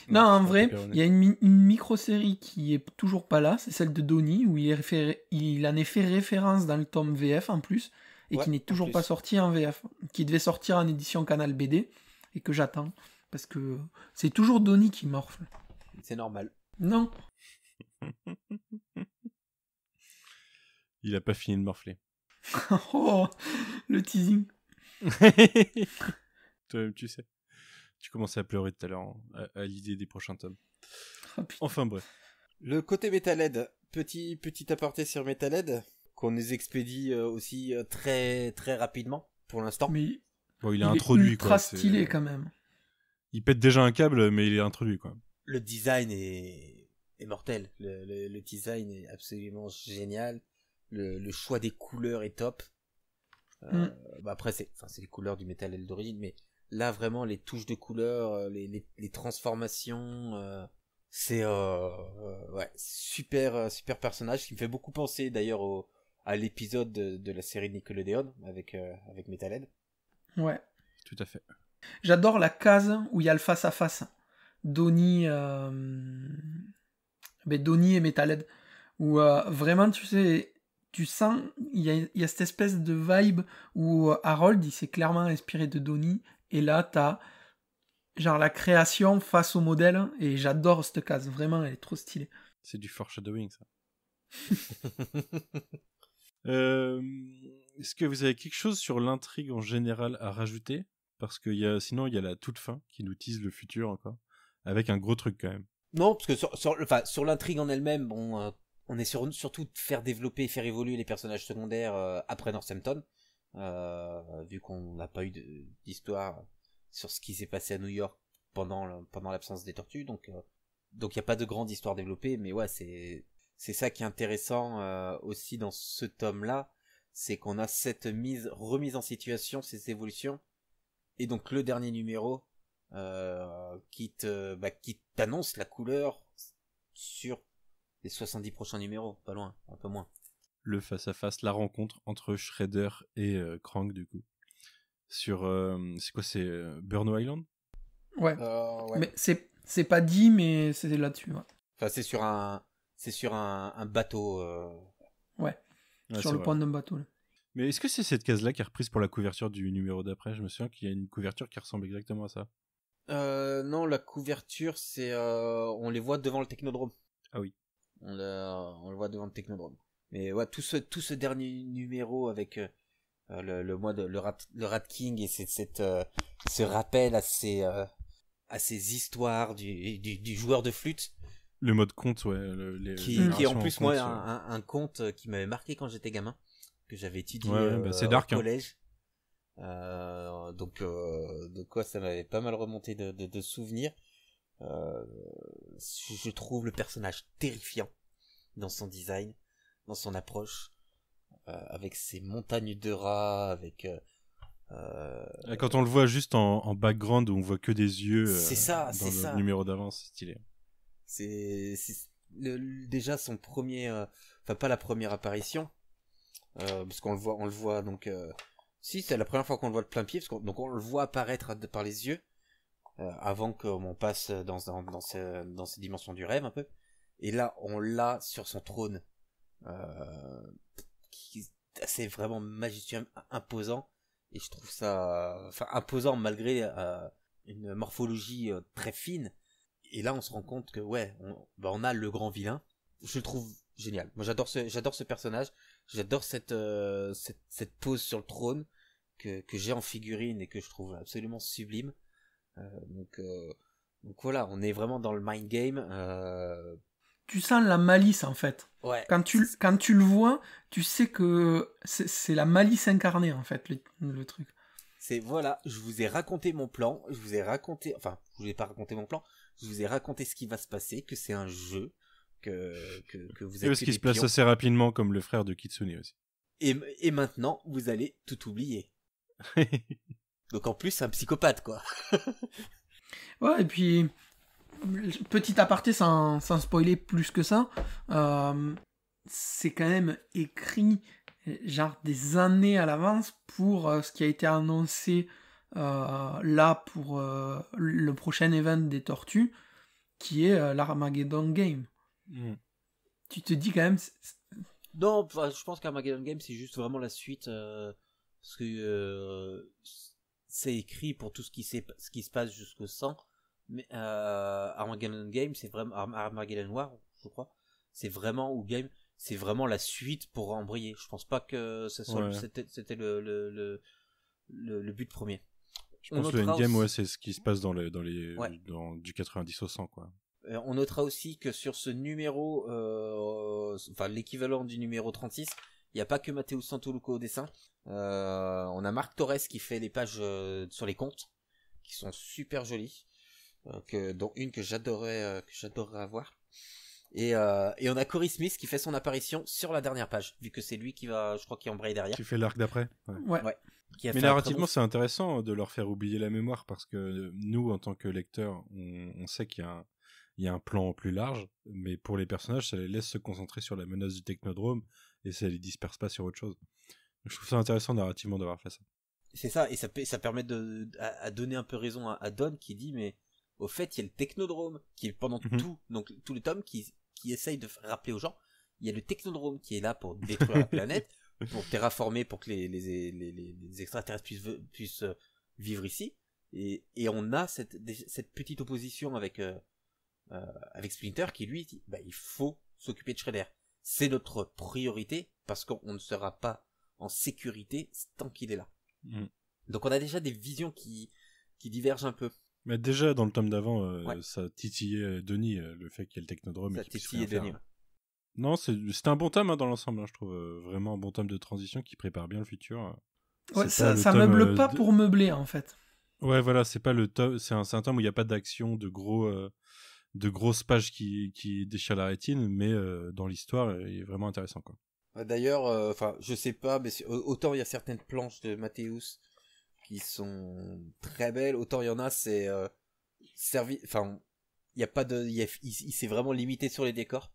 Non, en vrai, il y a une micro-série qui est toujours pas là, c'est celle de Donnie, où il en est fait référence dans le tome VF en plus, et qui n'est toujours pas sorti en VF, qui devait sortir en édition Canal BD, et que j'attends, parce que c'est toujours Donnie qui morfle. C'est normal. Non. Il a pas fini de morfler. Oh, le teasing. Toi-même, tu sais. Tu commençais à pleurer tout à l'heure à l'idée des prochains tomes. Oh, enfin bref. Le côté Metalhead, petit aparté sur Metalhead, qu'on nous expédie aussi très très rapidement pour l'instant. Mais bon, il est introduit, ultra quoi. Stylé quand même. Il pète déjà un câble, mais il est introduit, quoi. Le design est est mortel. Le design est absolument génial. Le choix des couleurs est top. Après, c'est les couleurs du Metalhead d'origine, mais là, vraiment, les touches de couleurs, les transformations, c'est super personnage qui me fait beaucoup penser d'ailleurs à l'épisode de la série Nickelodeon avec Metalhead. Ouais. Tout à fait. J'adore la case où il y a le face-à-face. Donnie et Metalhead. Où vraiment, tu sais, tu sens, il y a cette espèce de vibe où Harold, il s'est clairement inspiré de Donnie. Et là, t'as genre la création face au modèle. Et j'adore cette case. Vraiment, elle est trop stylée. C'est du foreshadowing, ça. Est-ce que vous avez quelque chose sur l'intrigue en général à rajouter? Parce que sinon, il y a la toute fin qui nous tease le futur encore. Avec un gros truc quand même. Non, parce que sur l'intrigue en elle-même, bon, on est surtout de faire développer et faire évoluer les personnages secondaires après Northampton. Vu qu'on n'a pas eu d'histoire sur ce qui s'est passé à New York pendant l'absence des tortues. Donc il n'y a pas de grande histoire développée. Mais ouais, c'est ça qui est intéressant aussi dans ce tome-là. C'est qu'on a cette remise en situation, ces évolutions. Et donc le dernier numéro qui t'annonce la couleur sur les 70 prochains numéros, pas loin, un peu moins. Le face-à-face, la rencontre entre Shredder et Krang, du coup. Sur, c'est quoi, c'est Burno Island? Ouais. Ouais. Mais c'est pas dit, mais c'est là-dessus. Ouais. Enfin, c'est sur un bateau. Ouais. Ouais, Sur le vrai. pont d'un bateau. Là. Mais est-ce que c'est cette case-là qui est reprise pour la couverture du numéro d'après? Je me souviens qu'il y a une couverture qui ressemble exactement à ça. Non, la couverture, c'est on les voit devant le Technodrome. Ah oui. On le voit devant le Technodrome. Mais ouais, tout ce dernier numéro avec le Rat King et ce rappel à ces histoires du joueur de flûte. Le mode conte, ouais. Qui est en plus, moi, un conte qui m'avait marqué quand j'étais gamin, que j'avais étudié c'est dark, au collège. Donc quoi, ça m'avait pas mal remonté de souvenirs. Je trouve le personnage terrifiant dans son design, dans son approche, avec ses montagnes de rats, avec quand on le voit juste en background où on voit que des yeux dans le numéro d'avant, c'est stylé. C'est déjà son premier, enfin pas la première apparition, parce qu'on le voit donc. Si, c'est la première fois qu'on le voit de plein pied, donc on le voit apparaître par les yeux, avant qu'on passe dans ces dimensions du rêve un peu. Et là, on l'a sur son trône, qui est assez vraiment majestueux, imposant. Et je trouve ça, imposant malgré une morphologie très fine. Et là, on se rend compte que ouais, on a le grand vilain. Je le trouve génial. Moi, j'adore ce personnage. J'adore cette pose sur le trône que j'ai en figurine et que je trouve absolument sublime. Donc voilà, on est vraiment dans le mind game. Tu sens la malice en fait. Ouais. Quand tu le vois, tu sais que c'est la malice incarnée en fait le truc. C'est voilà, je vous ai raconté mon plan, je vous ai pas raconté mon plan, je vous ai raconté ce qui va se passer, que c'est un jeu, que vous êtes. Et parce qu'il se place assez rapidement comme le frère de Kitsune aussi. Et maintenant, vous allez tout oublier. Donc en plus, c'est un psychopathe quoi. Ouais, et puis petit aparté sans spoiler plus que ça, c'est quand même écrit genre des années à l'avance pour ce qui a été annoncé là pour le prochain event des Tortues, qui est l'Armageddon Game. Tu te dis quand même... Non, je pense qu'Armageddon Game, c'est juste vraiment la suite, parce que c'est écrit pour tout ce qui se passe jusqu'au 100, mais Armageddon Game, c'est vraiment Armageddon War, je crois, c'est vraiment, ou Game, c'est vraiment la suite pour embrayer. Je pense pas que ça soit c'était le but premier. Je pense que le endgame, ouais, c'est ce qui se passe dans du 90 au 100, quoi. On notera aussi que sur ce numéro, l'équivalent du numéro 36, il n'y a pas que Matteo Santoluco au dessin. On a Marc Torres qui fait les pages sur les contes, qui sont super jolies, dont une que j'adorerais avoir. Et on a Corey Smith qui fait son apparition sur la dernière page, vu que c'est lui qui va, je crois, qui embraye derrière. Qui fait l'arc d'après. Ouais. Qui a Mais fait un narrativement, très c'est intéressant de leur faire oublier la mémoire parce que nous, en tant que lecteurs, on sait qu'il y a un plan plus large, mais pour les personnages, ça les laisse se concentrer sur la menace du Technodrome et ça les disperse pas sur autre chose. Je trouve ça intéressant narrativement d'avoir fait ça. C'est ça, et ça permet à donner un peu raison à Don qui dit, mais au fait, il y a le Technodrome qui est pendant tout le tome qui essaye de rappeler aux gens, il y a le Technodrome qui est là pour détruire la planète, pour terraformer, pour que les extraterrestres puissent vivre ici, et on a cette petite opposition avec Splinter qui lui dit, bah, il faut s'occuper de Shredder. C'est notre priorité parce qu'on ne sera pas en sécurité tant qu'il est là. Donc on a déjà des visions qui divergent un peu. Mais déjà dans le tome d'avant, ça titillait Denis, le fait qu'il y ait le Technodrome. Ça titillait Denis. Non, c'était un bon tome dans l'ensemble, je trouve. Vraiment un bon tome de transition qui prépare bien le futur. Ouais, ça meuble pas pour meubler en fait. Ouais, voilà, c'est pas le tome. C'est un tome où il n'y a pas d'action, de grosses pages qui déchirent la rétine, mais dans l'histoire, il est vraiment intéressant, quoi. D'ailleurs, je sais pas, mais autant il y a certaines planches de Mathéus qui sont très belles, autant il y en a, c'est servi. Enfin, il y a pas de, il s'est vraiment limité sur les décors,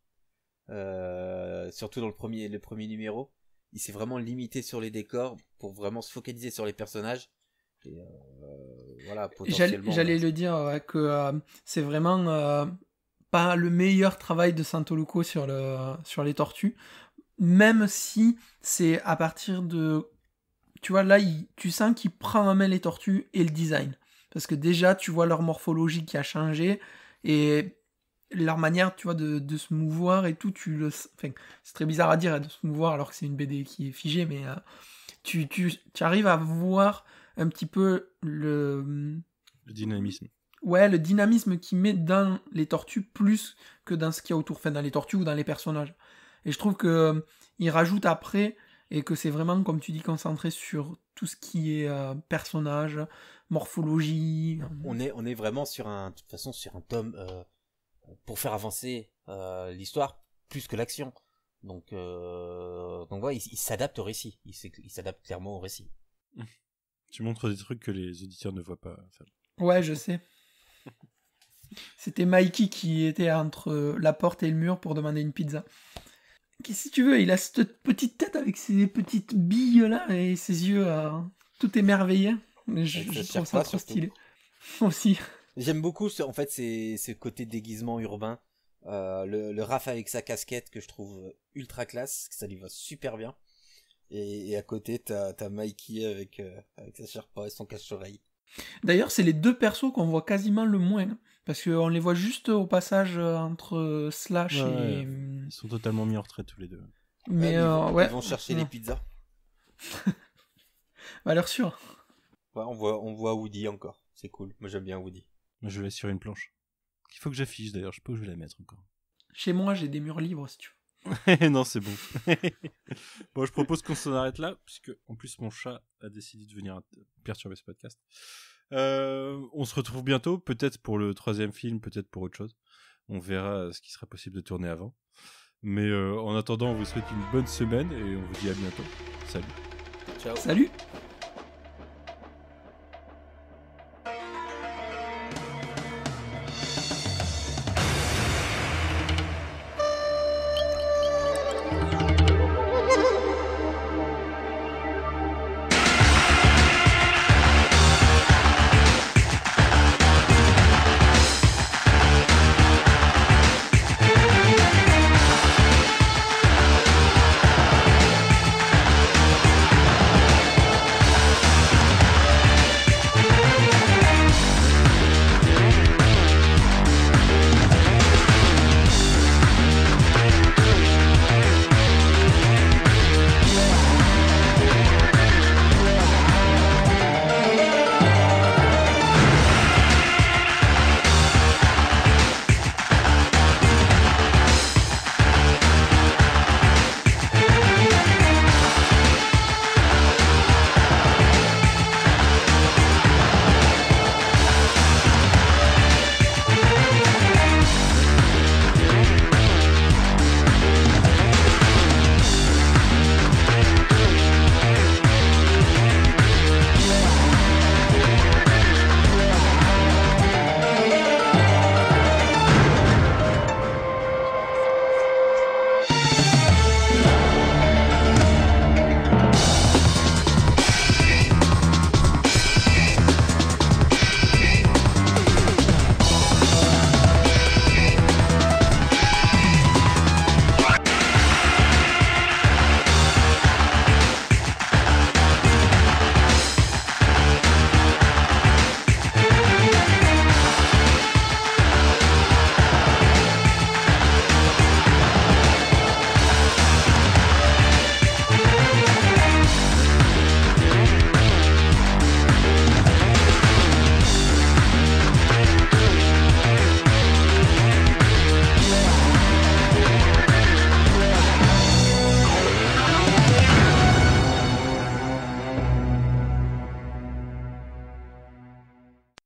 surtout dans le premier numéro. Il s'est vraiment limité sur les décors pour vraiment se focaliser sur les personnages. Et voilà, potentiellement. J'allais le dire que c'est vraiment pas le meilleur travail de Santoluco sur les tortues. Même si c'est à partir de... Tu vois, là, tu sens qu'il prend en main les tortues et le design. Parce que déjà, tu vois leur morphologie qui a changé et leur manière, tu vois, de se mouvoir et tout. Enfin, c'est très bizarre à dire, de se mouvoir alors que c'est une BD qui est figée, mais tu arrives à voir un petit peu le dynamisme. Ouais, le dynamisme qu'il met dans les tortues plus que dans ce qu'il y a autour, enfin, dans les tortues ou dans les personnages. Et je trouve que il rajoute après et que c'est vraiment, comme tu dis, concentré sur tout ce qui est personnage, morphologie. On est vraiment sur un tome pour faire avancer l'histoire plus que l'action. Donc ouais, il s'adapte au récit. Il s'adapte clairement au récit. Tu montres des trucs que les auditeurs ne voient pas. Ouais, je sais. C'était Mikey qui était entre la porte et le mur pour demander une pizza. Si tu veux, il a cette petite tête avec ses petites billes là et ses yeux tout émerveillés. Je trouve ça trop stylé. Aussi. J'aime beaucoup ce côté déguisement urbain. Le Raph avec sa casquette que je trouve ultra classe, que ça lui va super bien. Et à côté, t'as Mikey avec sa Sherpa et son cache-oreille. D'ailleurs, c'est les deux persos qu'on voit quasiment le moins. Parce qu'on les voit juste au passage entre Slash et... Ils sont totalement mis en retrait tous les deux. Mais ils vont chercher les pizzas. Valeur sûre. Ouais, on voit Woody encore. C'est cool. Moi, j'aime bien Woody. Moi, je l'ai sur une planche. Il faut que j'affiche d'ailleurs. Je sais pas où je vais la mettre encore. Chez moi, j'ai des murs libres si tu veux. Non, c'est bon. Bon, je propose qu'on s'en arrête là, puisque en plus mon chat a décidé de venir perturber ce podcast. On se retrouve bientôt, peut-être pour le 3e film, peut-être pour autre chose. On verra ce qui sera possible de tourner avant. Mais en attendant, on vous souhaite une bonne semaine et on vous dit à bientôt. Salut. Ciao. Salut.